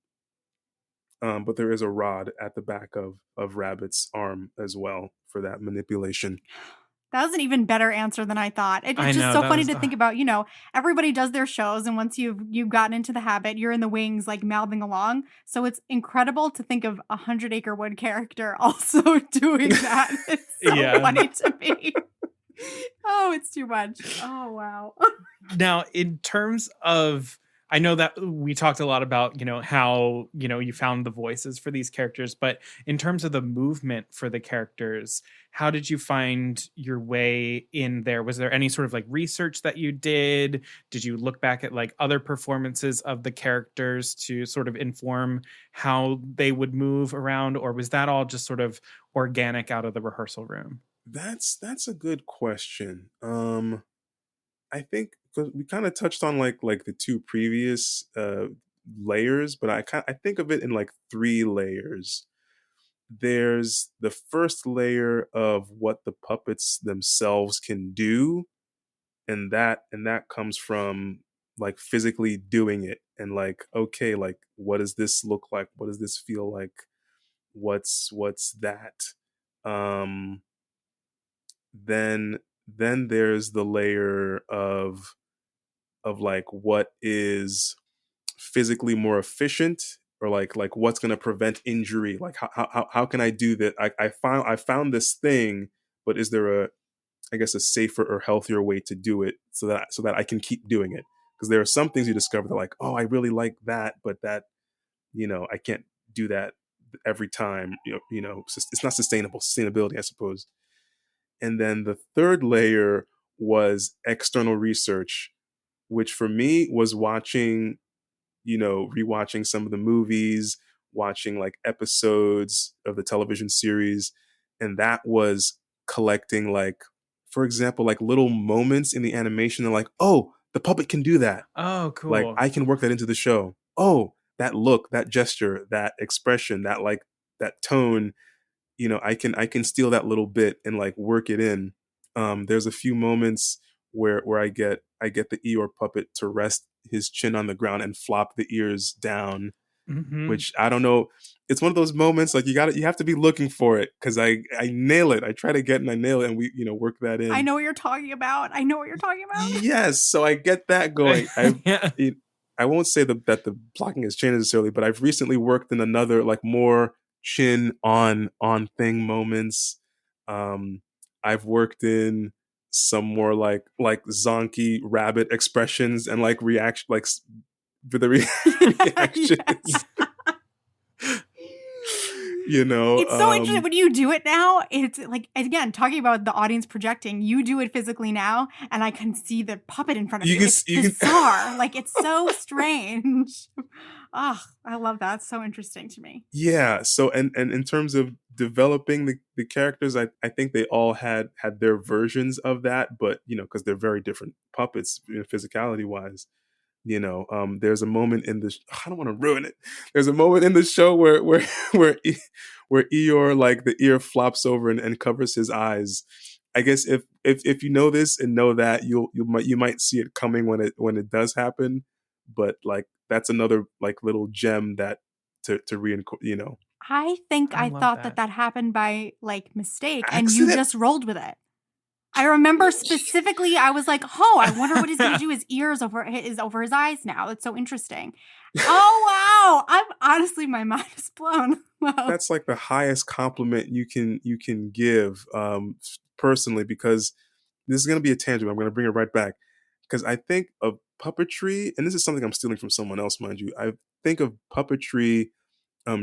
Speaker 3: But there is a rod at the back of Rabbit's arm as well for that manipulation.
Speaker 2: That was an even better answer than I thought. It's just
Speaker 1: know,
Speaker 2: so funny to think about. Everybody does their shows, and once you've gotten into the habit, you're in the wings, like mouthing along. So it's incredible to think of a 100 Acre Wood character also doing that. It's so funny to me. Oh, it's too much. Oh, wow.
Speaker 1: Now, in terms of, I know that we talked a lot about, how, you found the voices for these characters, but in terms of the movement for the characters, how did you find your way in there? Was there any sort of like research that you did? Did you look back at like other performances of the characters to sort of inform how they would move around? Or was that all just sort of organic out of the rehearsal room?
Speaker 3: That's a good question. I think because we kind of touched on like the two previous layers, but I think of it in like three layers. There's the first layer of what the puppets themselves can do, and that comes from like physically doing it and like, okay, like what does this look like? What does this feel like? What's that? Um then there's the layer of like what is physically more efficient, or like what's going to prevent injury, like how can I do that? I found this thing, but is there I guess a safer or healthier way to do it so that I can keep doing it? Because there are some things you discover that like, oh, I really like that, but that I can't do that every time. It's not sustainability, I suppose. And then the third layer was external research, which for me was rewatching some of the movies, watching like episodes of the television series, and that was collecting like, for example, like little moments in the animation. They're like, oh, the puppet can do that.
Speaker 1: Oh,
Speaker 3: Like
Speaker 1: cool.
Speaker 3: I can work that into the show. Oh, that look, that gesture, that expression, that like that tone, I can steal that little bit and like work it in. There's a few moments where I get the Eeyore puppet to rest his chin on the ground and flop the ears down, which I don't know. It's one of those moments like you have to be looking for it, because I nail it. I try to get and I nail it, and we work that in.
Speaker 2: I know what you're talking about.
Speaker 3: Yes, so I get that going.
Speaker 1: Yeah.
Speaker 3: I won't say that the blocking has changed necessarily, but I've recently worked in another like more chin on thing moments. I've worked in some more like zonky rabbit expressions and like reaction, like for the reactions.
Speaker 2: It's so interesting when you do it now. It's like, again, talking about the audience projecting, you do it physically now, and I can see the puppet in front of you. It's bizarre. Like, it's so strange. Oh, I love that. It's so interesting to me.
Speaker 3: Yeah. So, and in terms of developing the characters, I think they all had their versions of that, but, because they're very different puppets, physicality wise. There's a moment in the I don't want to ruin it. There's a moment in the show where Eeyore, like the ear flops over and covers his eyes. I guess if you know this and know that, you might see it coming when it does happen, but like that's another like little gem that to reinforce.
Speaker 2: I think I thought that happened by like mistake, and you just rolled with it. I remember specifically, I was like, oh, I wonder what he's going to do. His ears over his eyes now. It's so interesting. Oh, wow. Honestly, my mind is blown. Wow.
Speaker 3: That's like the highest compliment you can give, personally, because this is going to be a tangent. I'm going to bring it right back, because I think of puppetry, and this is something I'm stealing from someone else, mind you. I think of puppetry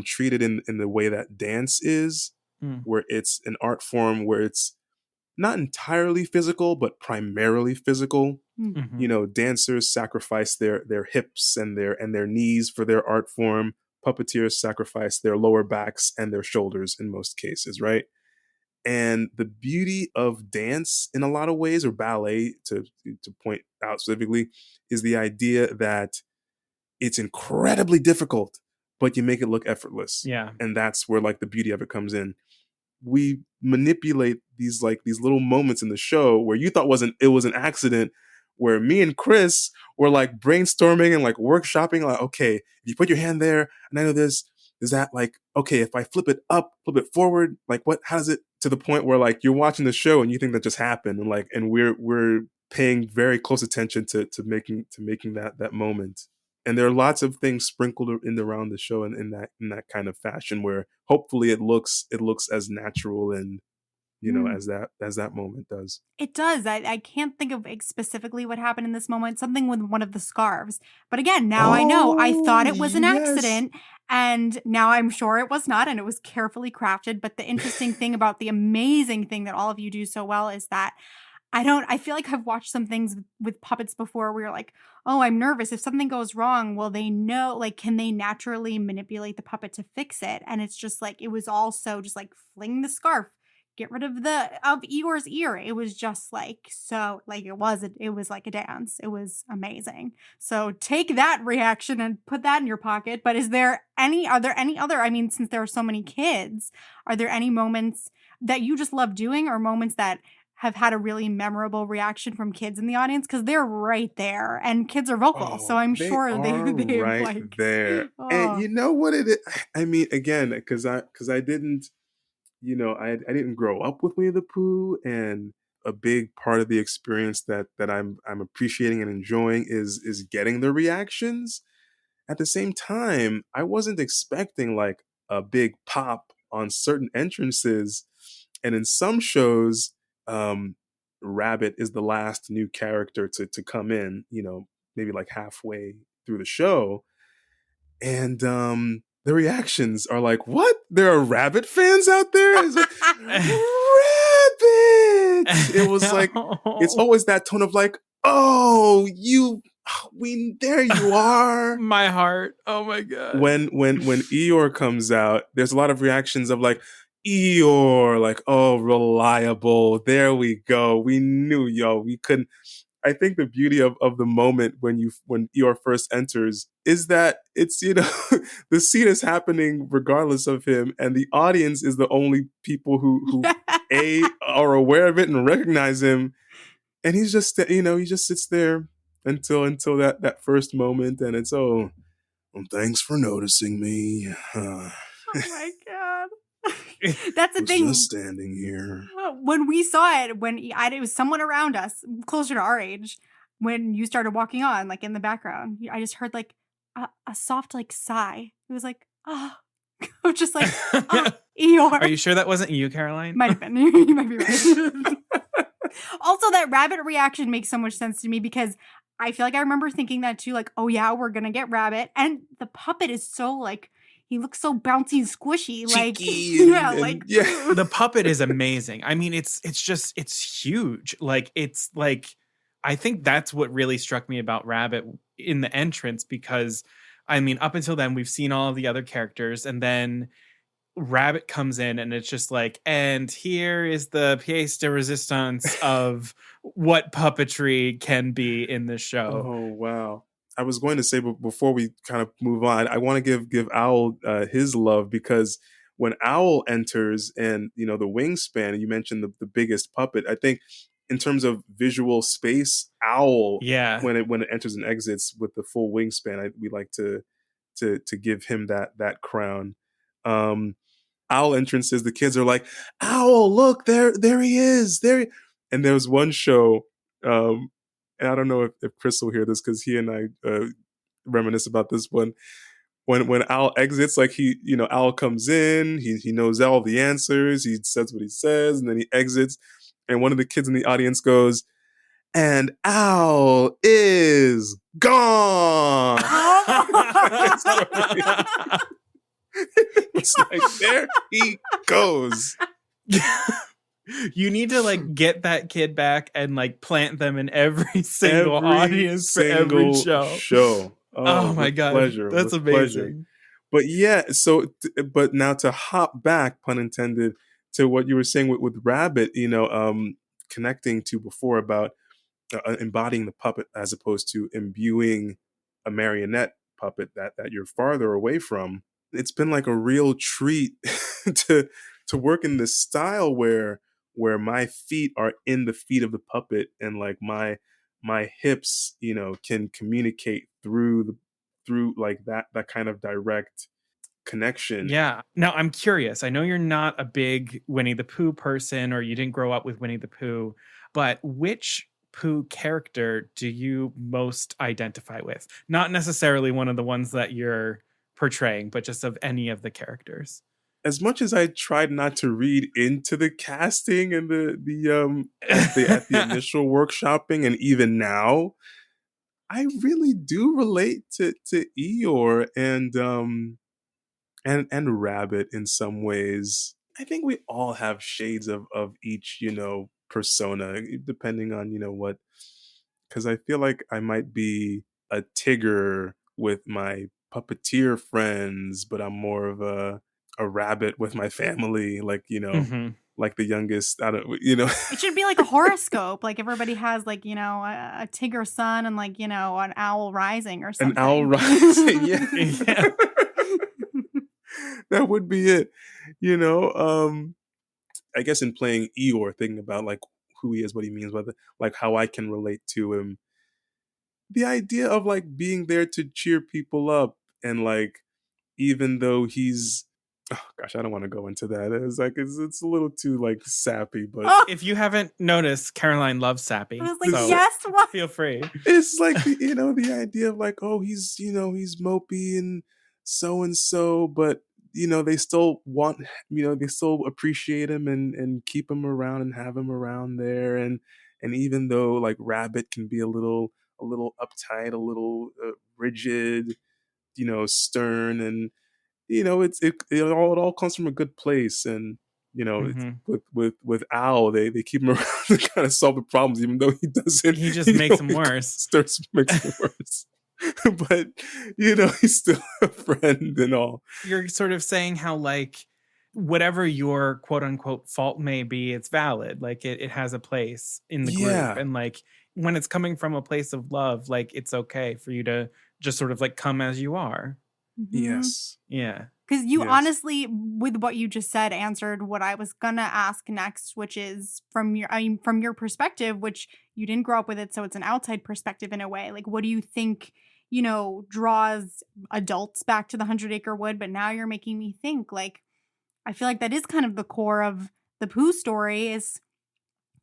Speaker 3: treated in the way that dance is, where it's an art form where it's not entirely physical, but primarily physical. Dancers sacrifice their hips and their knees for their art form. Puppeteers sacrifice their lower backs and their shoulders in most cases, right? And the beauty of dance in a lot of ways, or ballet to point out specifically, is the idea that it's incredibly difficult, but you make it look effortless.
Speaker 1: Yeah.
Speaker 3: And that's where like the beauty of it comes in. We manipulate these little moments in the show where you thought it was an accident, where me and Chris were like brainstorming and like workshopping, like, okay, if you put your hand there, and I know this, is that like, okay, if I flip it up, flip it forward, like how does it, to the point where like you're watching the show and you think that just happened, and like, and we're paying very close attention to making that moment. And there are lots of things sprinkled in around the show in that kind of fashion, where hopefully it looks as natural and as that moment does.
Speaker 2: It does. I can't think of specifically what happened in this moment. Something with one of the scarves. But again, now I know. I thought it was an accident, and now I'm sure it was not, and it was carefully crafted. But the interesting thing about the amazing thing that all of you do so well is that I feel like I've watched some things with puppets before where you're like, oh, I'm nervous. If something goes wrong, will they know, like, can they naturally manipulate the puppet to fix it? And it's just like, it was also just like fling the scarf, get rid of Eeyore's ear. It was just like, so like, it was like a dance. It was amazing. So take that reaction and put that in your pocket. But are there any other, I mean, since there are so many kids, are there any moments that you just love doing, or moments that have had a really memorable reaction from kids in the audience? Because they're right there, and kids are vocal, so I'm sure they're
Speaker 3: right
Speaker 2: like,
Speaker 3: there. Oh. And you know what it is? I mean, again, because I didn't, I didn't grow up with Winnie the Pooh, and a big part of the experience that I'm appreciating and enjoying is getting the reactions. At the same time, I wasn't expecting like a big pop on certain entrances, and in some shows, Rabbit is the last new character to come in, maybe like halfway through the show. And the reactions are like, what? There are Rabbit fans out there? It's like, Rabbit! It was like, it's always that tone of like, oh, There you are.
Speaker 1: My heart. Oh my god.
Speaker 3: When Eeyore comes out, there's a lot of reactions of like, Eeyore, like, oh, reliable. There we go. We knew, we couldn't. I think the beauty of the moment when Eeyore first enters is that it's, the scene is happening regardless of him, and the audience is the only people who are aware of it and recognize him, and he's just, he just sits there until that first moment, and it's, oh, well, thanks for noticing me.
Speaker 2: Oh my god. That's the
Speaker 3: was
Speaker 2: thing.
Speaker 3: Just standing here.
Speaker 2: When we saw it, it was someone around us, closer to our age, when you started walking on, like in the background, I just heard like a soft like sigh. It was like, oh, just like, oh, Eeyore.
Speaker 1: Are you sure that wasn't you, Caroline?
Speaker 2: Might have been. You might be right. Also, that rabbit reaction makes so much sense to me because I feel like I remember thinking that too, like, oh yeah, we're gonna get rabbit, and the puppet is so like, he looks so bouncy and squishy, like,
Speaker 3: yeah.
Speaker 1: The puppet is amazing. I mean, it's huge. Like, it's like, I think that's what really struck me about Rabbit in the entrance, because I mean, up until then we've seen all of the other characters, and then Rabbit comes in and it's just like, and here is the pièce de résistance of what puppetry can be in the show.
Speaker 3: Oh, wow. I was going to say, but before we kind of move on, I want to give Owl his love, because when Owl enters and, the wingspan, you mentioned the biggest puppet, I think in terms of visual space, Owl,
Speaker 1: yeah,
Speaker 3: when it enters and exits with the full wingspan, we like to give him that crown. Owl entrances, the kids are like, Owl, look, there he is. And there was one show, and I don't know if Chris will hear this because he and I reminisce about this one. When Owl exits, like Owl comes in, he knows all the answers, he says what he says, and then he exits, and one of the kids in the audience goes, and Owl is gone. It's like, there he goes.
Speaker 1: You need to like get that kid back and like plant them in every single audience for every show. Oh my god,
Speaker 3: pleasure.
Speaker 1: That's amazing. Pleasure.
Speaker 3: But yeah, but now to hop back, pun intended, to what you were saying with Rabbit, connecting to before about embodying the puppet as opposed to imbuing a marionette puppet that you're farther away from. It's been like a real treat to work in this style where my feet are in the feet of the puppet, and like my hips, can communicate through like that kind of direct connection.
Speaker 1: Yeah. Now I'm curious. I know you're not a big Winnie the Pooh person, or you didn't grow up with Winnie the Pooh, but which Pooh character do you most identify with? Not necessarily one of the ones that you're portraying, but just of any of the characters.
Speaker 3: As much as I tried not to read into the casting and at the initial workshopping, and even now, I really do relate to Eeyore and Rabbit in some ways. I think we all have shades of each, persona, depending on, what, because I feel like I might be a Tigger with my puppeteer friends, but I'm more of a Rabbit with my family, like, like the youngest. I don't,
Speaker 2: It should be like a horoscope. Like everybody has like, a Tigger sun and like, an owl rising or something.
Speaker 3: An owl rising, yeah. That would be it. I guess in playing Eeyore, thinking about like who he is, what he means, whether like how I can relate to him. The idea of like being there to cheer people up, and like, even though he's, oh gosh, I don't want to go into that. It's like it's a little too like sappy, but
Speaker 1: if you haven't noticed, Caroline loves sappy.
Speaker 2: I was like, so yes, what?
Speaker 1: Feel free.
Speaker 3: It's like the idea of like, oh, he's he's mopey and so, but they still want, they still appreciate him and keep him around and have him around there, and even though like Rabbit can be a little uptight, a little rigid, stern, and it all comes from a good place. And You know,
Speaker 1: Mm-hmm.
Speaker 3: with Al, they keep him around to kind of solve the problems, even though he doesn't.
Speaker 1: He just makes them worse.
Speaker 3: Starts makes them worse. But you know, he's still a friend and all.
Speaker 1: You're sort of saying how, like, whatever your quote unquote fault may be, it's valid. Like it has a place in the group.
Speaker 3: Yeah.
Speaker 1: And like when it's coming from a place of love, like it's okay for you to just sort of like come as you are.
Speaker 3: Yes.
Speaker 1: Yeah.
Speaker 2: Because you
Speaker 3: Yes.
Speaker 2: honestly, with what you just said, answered what I was gonna ask next, which is from your perspective, which you didn't grow up with it, so it's an outside perspective in a way. Like, what do you think, draws adults back to the 100 Acre Wood? But now you're making me think. Like, I feel like that is kind of the core of the Pooh story. Is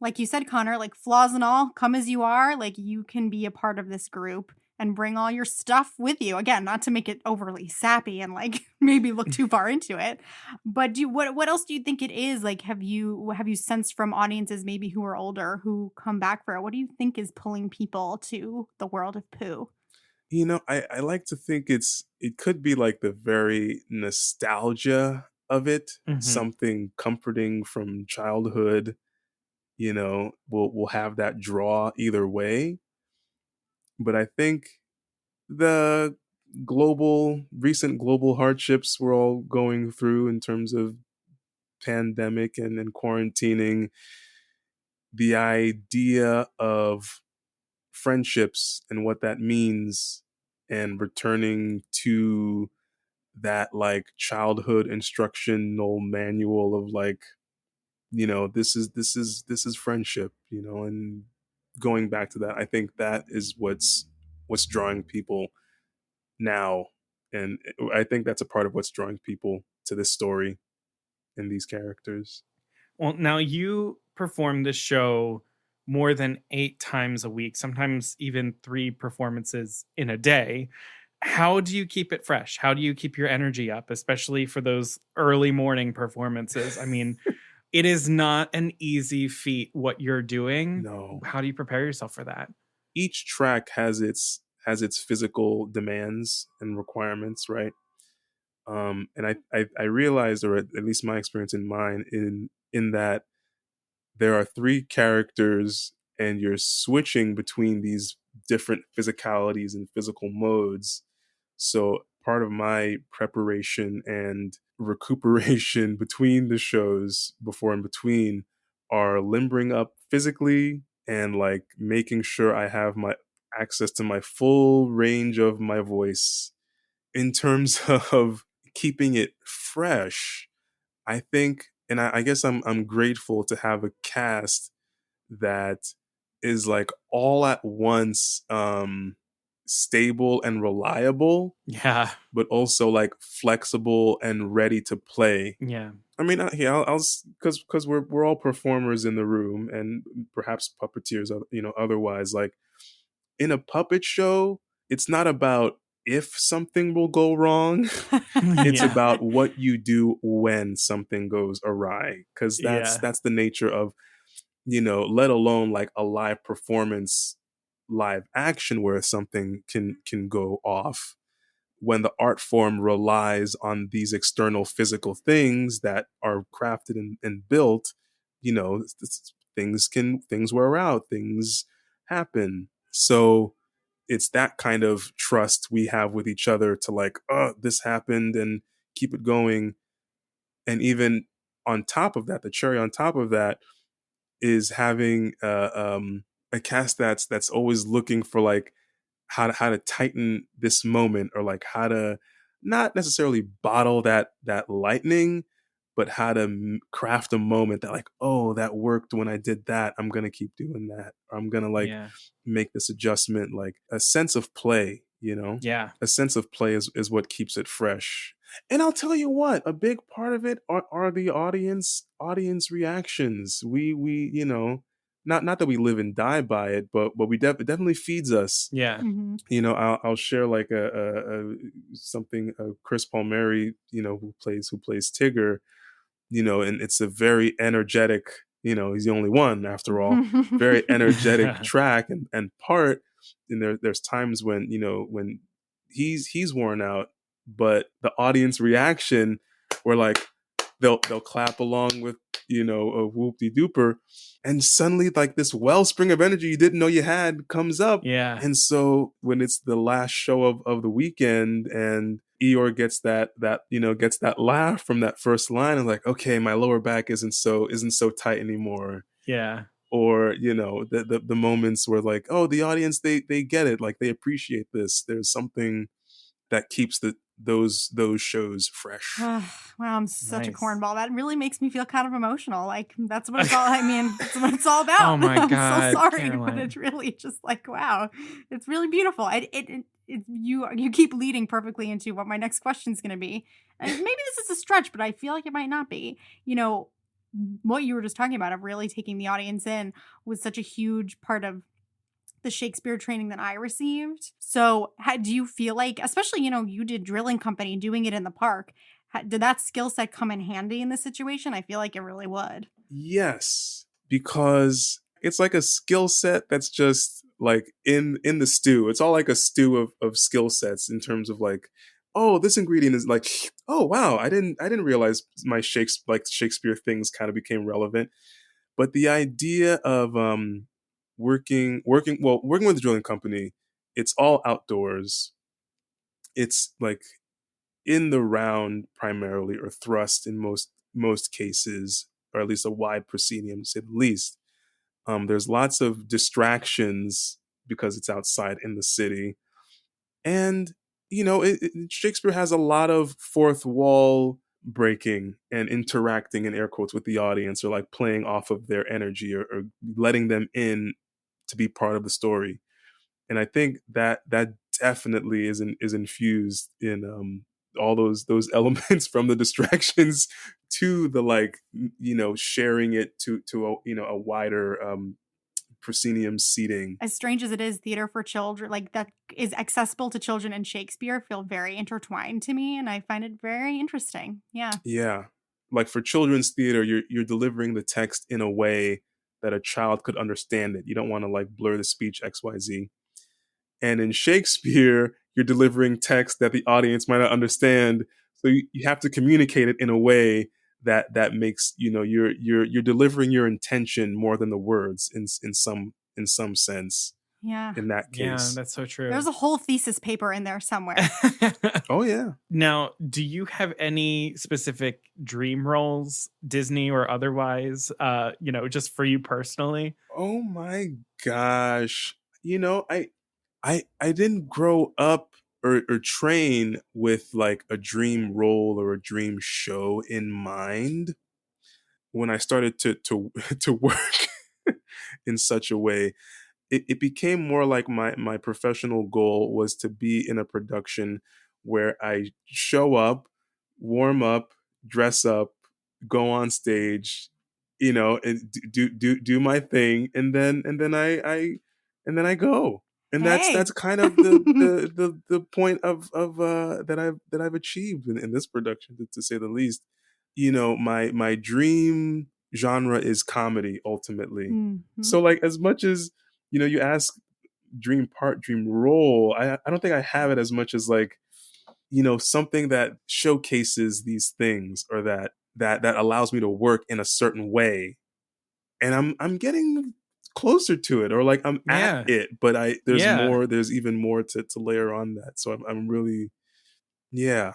Speaker 2: like you said, Connor, like flaws and all, come as you are. Like you can be a part of this group and bring all your stuff with you. Again, not to make it overly sappy and like maybe look too far into it, but what else do you think it is? Like, have you sensed from audiences maybe who are older who come back for it? What do you think is pulling people to the world of Pooh?
Speaker 3: You know, I like to think it could be like the very nostalgia of it, something comforting from childhood. You know, will have that draw either way. But I think the recent global hardships we're all going through in terms of pandemic and quarantining, the idea of friendships and what that means, and returning to that like childhood instructional manual of like, you know, this is friendship, you know, and going back to that, I think that is what's drawing people now. And I think that's a part of what's drawing people to this story and these characters.
Speaker 1: Well, now you perform this show more than 8 times a week, sometimes even 3 performances in a day. How do you keep it fresh? How do you keep your energy up, especially for those early morning performances? I mean, it is not an easy feat what you're doing.
Speaker 3: No.
Speaker 1: How do you prepare yourself for that?
Speaker 3: Each track has its physical demands and requirements, right? And I realized, or at least my experience in mine, in that there are 3 characters and you're switching between these different physicalities and physical modes. So part of my preparation and recuperation between the shows, before and between, are limbering up physically and like making sure I have my access to my full range of my voice. In terms of keeping it fresh, I think, and I guess I'm grateful to have a cast that is like all at once stable and reliable,
Speaker 1: Yeah.
Speaker 3: but also like flexible and ready to play.
Speaker 1: Yeah.
Speaker 3: I mean, I'll because we're all performers in the room, and perhaps puppeteers, you know, otherwise. Like in a puppet show, it's not about if something will go wrong. It's
Speaker 1: Yeah.
Speaker 3: about what you do when something goes awry, because
Speaker 1: Yeah.
Speaker 3: that's the nature of, you know, let alone like a live performance, live action, where something can go off. When the art form relies on these external physical things that are crafted and built, you know, things wear out, things happen. So it's that kind of trust we have with each other to like, oh, this happened, and keep it going. And even on top of that, the cherry on top of that is having a cast that's always looking for like how to tighten this moment, or like how to not necessarily bottle that lightning, but how to craft a moment that like, oh, that worked when I did that, I'm gonna keep doing that, or I'm gonna like
Speaker 1: Yeah.
Speaker 3: make this adjustment. Like a sense of play, you know,
Speaker 1: Yeah.
Speaker 3: a sense of play is what keeps it fresh. And I'll tell you what, a big part of it are the audience reactions. We you know, not that we live and die by it, but it definitely feeds us.
Speaker 1: Yeah.
Speaker 2: Mhm.
Speaker 3: You know, I'll share like a something, Chris Palmieri, you know, who plays Tigger, you know, and it's a very energetic, you know, he's the only one after all, very energetic track and part. And there's times when, you know, when he's worn out, but the audience reaction, we're like, they'll clap along with, a whoop-de-dooper, and suddenly like this wellspring of energy you didn't know you had comes up.
Speaker 1: Yeah.
Speaker 3: And so when it's the last show of the weekend and Eeyore gets that laugh from that first line, and like, okay, my lower back isn't so tight anymore.
Speaker 1: Yeah.
Speaker 3: Or, the moments where like, oh, the audience, they get it, like they appreciate this. There's something that keeps those shows fresh.
Speaker 2: Wow, I'm such a
Speaker 1: Nice.
Speaker 2: cornball. That really makes me feel kind of emotional. Like that's what it's all. I mean, that's what it's all about.
Speaker 1: Oh my
Speaker 2: I'm
Speaker 1: God,
Speaker 2: so sorry,
Speaker 1: Caroline.
Speaker 2: but it's really just like wow, it's really beautiful. You keep leading perfectly into what my next question is going to be. And maybe this is a stretch, but I feel like it might not be. What you were just talking about of really taking the audience in was such a huge part of the Shakespeare training that I received. So do you feel like, especially, you did drilling company, doing it in the park, did that skill set come in handy in this situation? I feel like it really would.
Speaker 3: Yes, because it's like a skill set that's just like in the stew. It's all like a stew of skill sets in terms of like, oh, this ingredient is like, oh wow, I didn't realize my Shakespeare things kind of became relevant. But the idea of working with the drilling company, it's all outdoors. It's like in the round primarily, or thrust in most cases, or at least a wide proscenium to say the least. There's lots of distractions because it's outside in the city. And, Shakespeare has a lot of fourth wall breaking and interacting in air quotes with the audience, or like playing off of their energy, or letting them in to be part of the story. And I think that definitely is infused in all those elements, from the distractions to the like, sharing it to a wider proscenium seating.
Speaker 2: As strange as it is, theater for children, like that is accessible to children, and Shakespeare feel very intertwined to me, and I find it very interesting. Yeah.
Speaker 3: Yeah. Like for children's theater, you're delivering the text in a way that a child could understand it. You don't want to like blur the speech XYZ. And in Shakespeare, you're delivering text that the audience might not understand. So you have to communicate it in a way that makes, you're delivering your intention more than the words in some sense.
Speaker 2: Yeah.
Speaker 3: In that case.
Speaker 1: Yeah, that's so true.
Speaker 2: There's a whole thesis paper in there somewhere.
Speaker 3: Oh, yeah.
Speaker 1: Now, do you have any specific dream roles, Disney or otherwise, just for you personally?
Speaker 3: Oh my gosh. I didn't grow up or train with like a dream role or a dream show in mind. When I started to to work in such a way, it became more like my professional goal was to be in a production where I show up, warm up, dress up, go on stage, and do my thing, and then I go. And that's kind of the point of that I've achieved in this production, to say the least. My dream genre is comedy ultimately.
Speaker 2: Mm-hmm.
Speaker 3: So like, as much as you ask dream part, dream role, I don't think I have it as much as like, something that showcases these things, or that allows me to work in a certain way. And I'm getting closer to it, or like I'm at it, but there's even more to layer on that. So I'm really, yeah.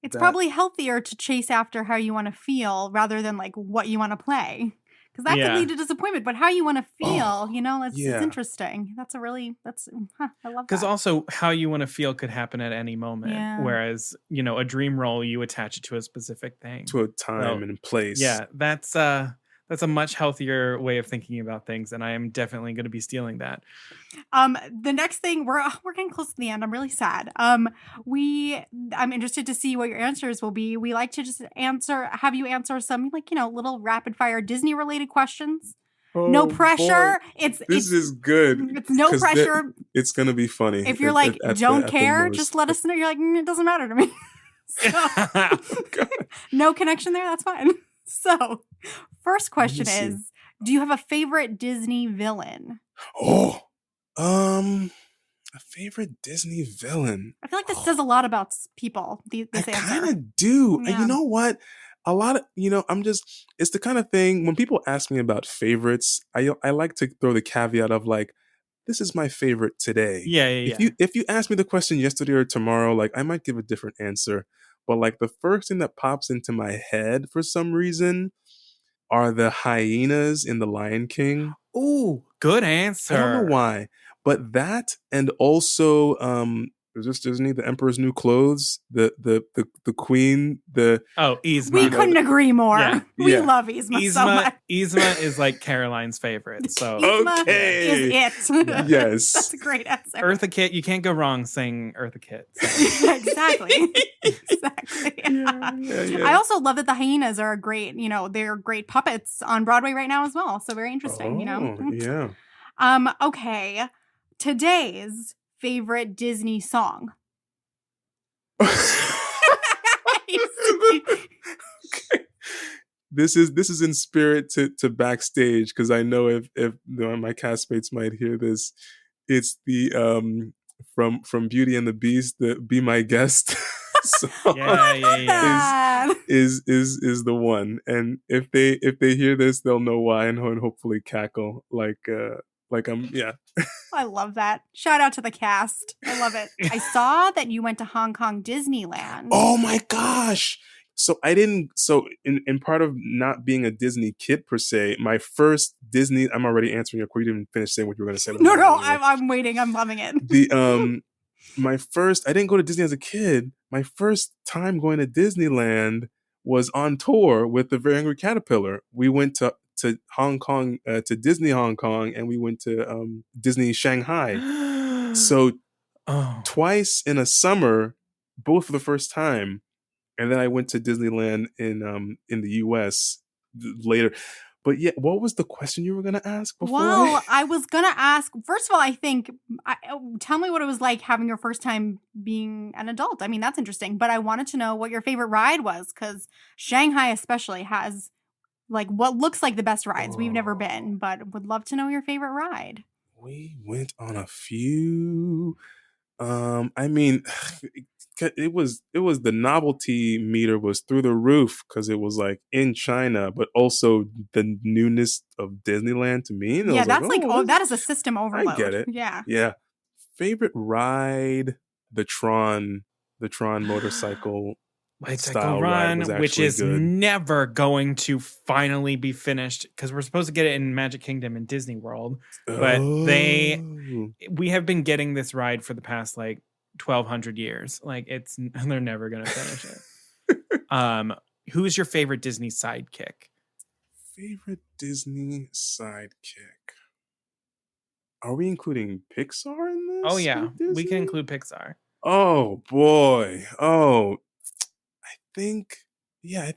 Speaker 2: It's probably healthier to chase after how you want to feel rather than like what you want to play. Because that could lead to disappointment, but how you want to feel, it's interesting. I love that.
Speaker 1: Because also how you want to feel could happen at any moment.
Speaker 2: Yeah.
Speaker 1: Whereas, a dream role, you attach it to a specific thing.
Speaker 3: To a time and place.
Speaker 1: Yeah, that's a much healthier way of thinking about things, and I am definitely going to be stealing that.
Speaker 2: The next thing, we're getting close to the end. I'm really sad. I'm interested to see what your answers will be. We like to just have you answer some little rapid fire Disney related questions.
Speaker 3: Oh,
Speaker 2: no pressure.
Speaker 3: Boy. This is good.
Speaker 2: It's no pressure.
Speaker 3: It's gonna be funny.
Speaker 2: If you're like, don't care, just let us know. You're like, it doesn't matter to me. So, no connection there. That's fine. So, first question is, do you have a favorite Disney villain?
Speaker 3: Oh, a favorite Disney villain.
Speaker 2: I feel like this says a lot about people. I
Speaker 3: kind of do.
Speaker 2: Yeah.
Speaker 3: You know what? a lot of, it's the kind of thing when people ask me about favorites, I like to throw the caveat of like, this is my favorite today.
Speaker 1: Yeah, yeah.
Speaker 3: If you ask me the question yesterday or tomorrow, like I might give a different answer. But like the first thing that pops into my head for some reason are the hyenas in The Lion King.
Speaker 1: Ooh, good
Speaker 3: I
Speaker 1: answer.
Speaker 3: don't know why, but that, and also is this Disney? The Emperor's New Clothes, the Queen, the
Speaker 1: Yzma.
Speaker 2: We couldn't agree more.
Speaker 1: Yeah.
Speaker 2: We
Speaker 3: Yeah.
Speaker 2: love Yzma so much.
Speaker 1: Yzma is like Caroline's favorite. So
Speaker 2: Yzma
Speaker 3: Okay.
Speaker 2: is it.
Speaker 1: Yeah.
Speaker 3: Yes.
Speaker 2: That's a great answer.
Speaker 1: Eartha Kitt, you can't go wrong saying Eartha Kitt. So.
Speaker 2: Exactly. Exactly.
Speaker 3: Yeah.
Speaker 2: I also love that the hyenas are great, they're great puppets on Broadway right now as well. So very interesting,
Speaker 3: Yeah.
Speaker 2: Okay. Today's favorite Disney song.
Speaker 3: Okay. This is in spirit to backstage, because I know if my castmates might hear this, it's the from Beauty and the Beast, the "Be My Guest" song.
Speaker 1: Yeah.
Speaker 3: Is the one, and if they hear this, they'll know why, and hopefully cackle like I'm
Speaker 2: I love that. Shout out to the cast. I love it. I saw that you went to Hong Kong Disneyland.
Speaker 3: Oh my gosh. So I didn't. So in part of not being a Disney kid per se, my first Disney. I'm already answering your question. You didn't finish saying what you were going to say.
Speaker 2: No, I'm waiting. I'm loving it.
Speaker 3: My first. I didn't go to Disney as a kid. My first time going to Disneyland was on tour with the Very Angry Caterpillar. We went to Hong Kong, to Disney Hong Kong, and we went to Disney Shanghai. So twice in a summer, both for the first time. And then I went to Disneyland in the US later. But yeah, what was the question you were going to ask before?
Speaker 2: Well, I was going to ask, first of all, I think, tell me what it was like having your first time being an adult. I mean, that's interesting. But I wanted to know what your favorite ride was, because Shanghai especially has like what looks like the best rides. We've never been, but would love to know your favorite ride.
Speaker 3: We went on a few. I mean, it was the novelty meter was through the roof, because it was like in China, but also the newness of Disneyland to me. And
Speaker 2: yeah, that's that is a system overload.
Speaker 3: I get it. Yeah. Favorite ride, the Tron motorcycle style ride was
Speaker 1: which is
Speaker 3: good.
Speaker 1: Never going to finally be finished, because we're supposed to get it in Magic Kingdom and Disney World, but we have been getting this ride for the past like 1,200 years. Like they're never gonna finish it. Who's your favorite Disney sidekick?
Speaker 3: Favorite Disney sidekick? Are we including Pixar in this?
Speaker 1: Oh yeah, we can include Pixar.
Speaker 3: Oh boy. Oh, I think I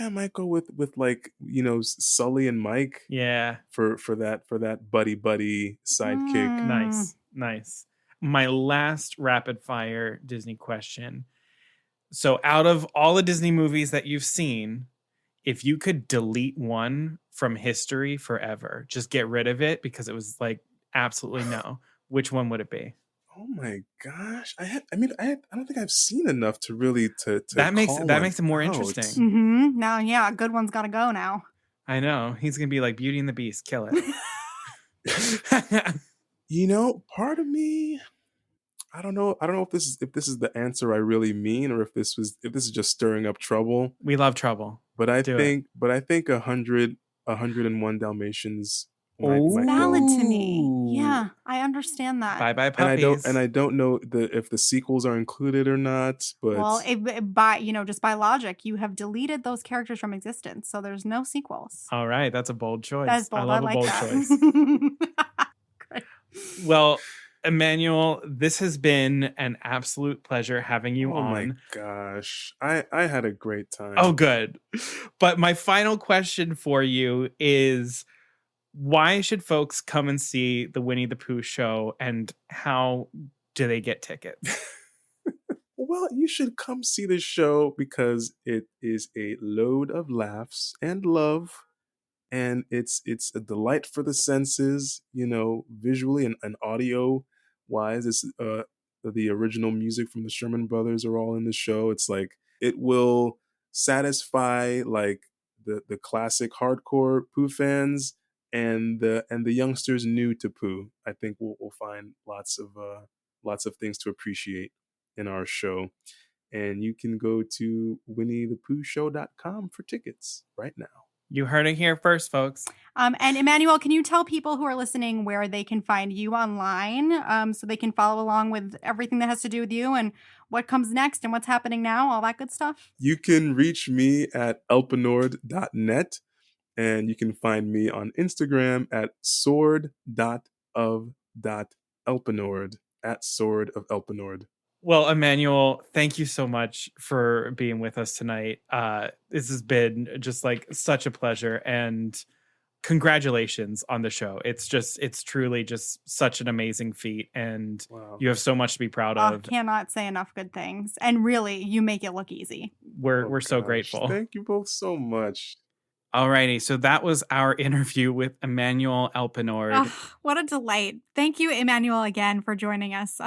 Speaker 3: might go with like, Sully and Mike.
Speaker 1: Yeah.
Speaker 3: For that buddy sidekick.
Speaker 1: Nice. My last rapid fire Disney question. So out of all the Disney movies that you've seen, if you could delete one from history forever, just get rid of it because it was like absolutely no, which one would it be?
Speaker 3: Oh my gosh! I don't think I've seen enough to really to
Speaker 1: that makes it more interesting.
Speaker 2: Mm-hmm. Now, yeah, a good one's got to go now.
Speaker 1: I know he's gonna be like Beauty and the Beast, kill it.
Speaker 3: Part of me, I don't know if this is the answer I really mean, or if this is just stirring up trouble.
Speaker 1: We love trouble,
Speaker 3: but I think 101 Dalmatians.
Speaker 2: Valid to me. Yeah, I understand that.
Speaker 1: Bye puppies.
Speaker 3: And I don't know if the sequels are included or not. But
Speaker 2: just by logic, you have deleted those characters from existence, so there's no sequels.
Speaker 1: All right, that's a bold choice.
Speaker 2: That's bold.
Speaker 1: I love
Speaker 2: a
Speaker 1: bold
Speaker 2: that.
Speaker 1: choice.
Speaker 2: Great.
Speaker 1: Well, Emmanuel, this has been an absolute pleasure having you on.
Speaker 3: Oh my gosh, I had a great time.
Speaker 1: Oh, good. But my final question for you is, why should folks come and see the Winnie the Pooh show, and how do they get tickets?
Speaker 3: Well, you should come see the show because it is a load of laughs and love, and it's a delight for the senses, visually and audio wise. It's the original music from the Sherman Brothers are all in the show. It's like it will satisfy like the classic hardcore Pooh fans and the youngsters new to Pooh. I think we'll find lots of things to appreciate in our show. And you can go to winniethepoohshow.com for tickets right now.
Speaker 1: You heard it here first, folks.
Speaker 2: And Emmanuel, can you tell people who are listening where they can find you online, so they can follow along with everything that has to do with you and what comes next and what's happening now, all that good stuff?
Speaker 3: You can reach me at elpenord.net, and you can find me on Instagram at sword.of.elpenord, at sword of Elpenord.
Speaker 1: Well, Emmanuel, thank you so much for being with us tonight. This has been just like such a pleasure, and congratulations on the show. It's truly just such an amazing feat, and you have so much to be proud of.
Speaker 2: Cannot say enough good things. And really, you make it look easy.
Speaker 1: We're so grateful.
Speaker 3: Thank you both so much.
Speaker 1: Alrighty, so that was our interview with Emmanuel Elpenord.
Speaker 2: What a delight. Thank you, Emmanuel, again for joining us.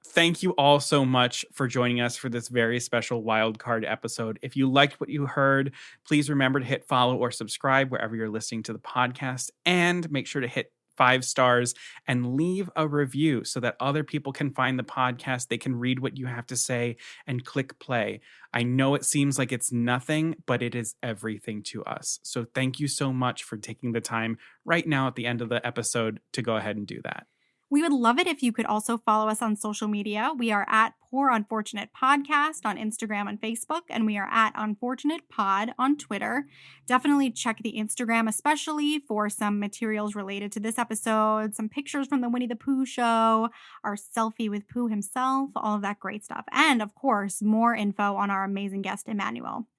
Speaker 1: Thank you all so much for joining us for this very special wildcard episode. If you liked what you heard, please remember to hit follow or subscribe wherever you're listening to the podcast, and make sure to hit 5 stars and leave a review so that other people can find the podcast. They can read what you have to say and click play. I know it seems like it's nothing, but it is everything to us. So thank you so much for taking the time right now at the end of the episode to go ahead and do that.
Speaker 2: We would love it if you could also follow us on social media. We are at Poor Unfortunate Podcast on Instagram and Facebook, and we are at Unfortunate Pod on Twitter. Definitely check the Instagram, especially for some materials related to this episode, some pictures from the Winnie the Pooh show, our selfie with Pooh himself, all of that great stuff. And of course, more info on our amazing guest, Emmanuel.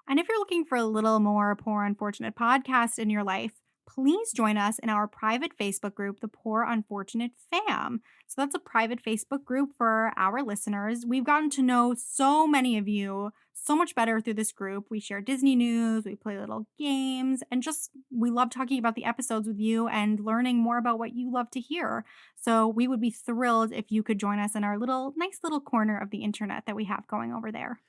Speaker 2: And if you're looking for a little more Poor Unfortunate Podcast in your life, please join us in our private Facebook group, the Poor Unfortunate Fam. So that's a private Facebook group for our listeners. We've gotten to know so many of you so much better through this group. We share Disney news, we play little games, and just we love talking about the episodes with you and learning more about what you love to hear. So we would be thrilled if you could join us in our nice little corner of the internet that we have going over there.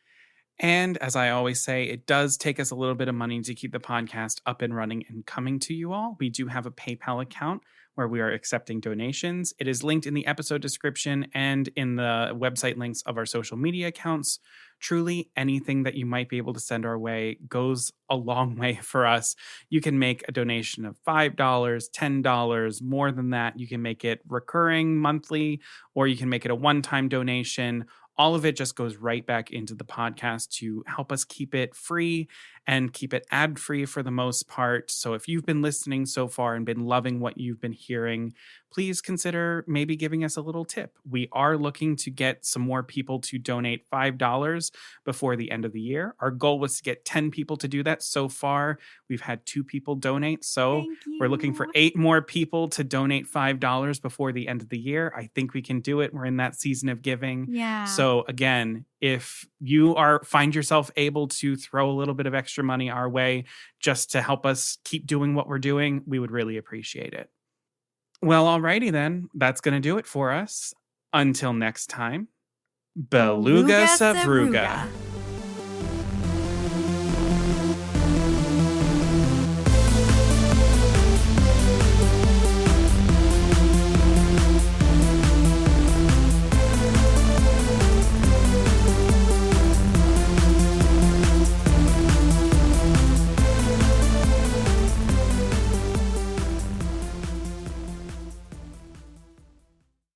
Speaker 1: And as I always say, it does take us a little bit of money to keep the podcast up and running and coming to you all. We do have a PayPal account where we are accepting donations. It is linked in the episode description and in the website links of our social media accounts. Truly, anything that you might be able to send our way goes a long way for us. You can make a donation of $5, $10, more than that. You can make it recurring monthly, or you can make it a one-time donation. All of it just goes right back into the podcast to help us keep it free and keep it ad-free for the most part. So if you've been listening so far and been loving what you've been hearing, please consider maybe giving us a little tip. We are looking to get some more people to donate $5 before the end of the year. Our goal was to get 10 people to do that. So far, we've had 2 people donate. So we're looking for 8 more people to donate $5 before the end of the year. I think we can do it. We're in that season of giving.
Speaker 2: Yeah.
Speaker 1: So again, if you find yourself able to throw a little bit of extra money our way just to help us keep doing what we're doing, we would really appreciate it. Well, alrighty then. That's going to do it for us. Until next time, Beluga Savruga.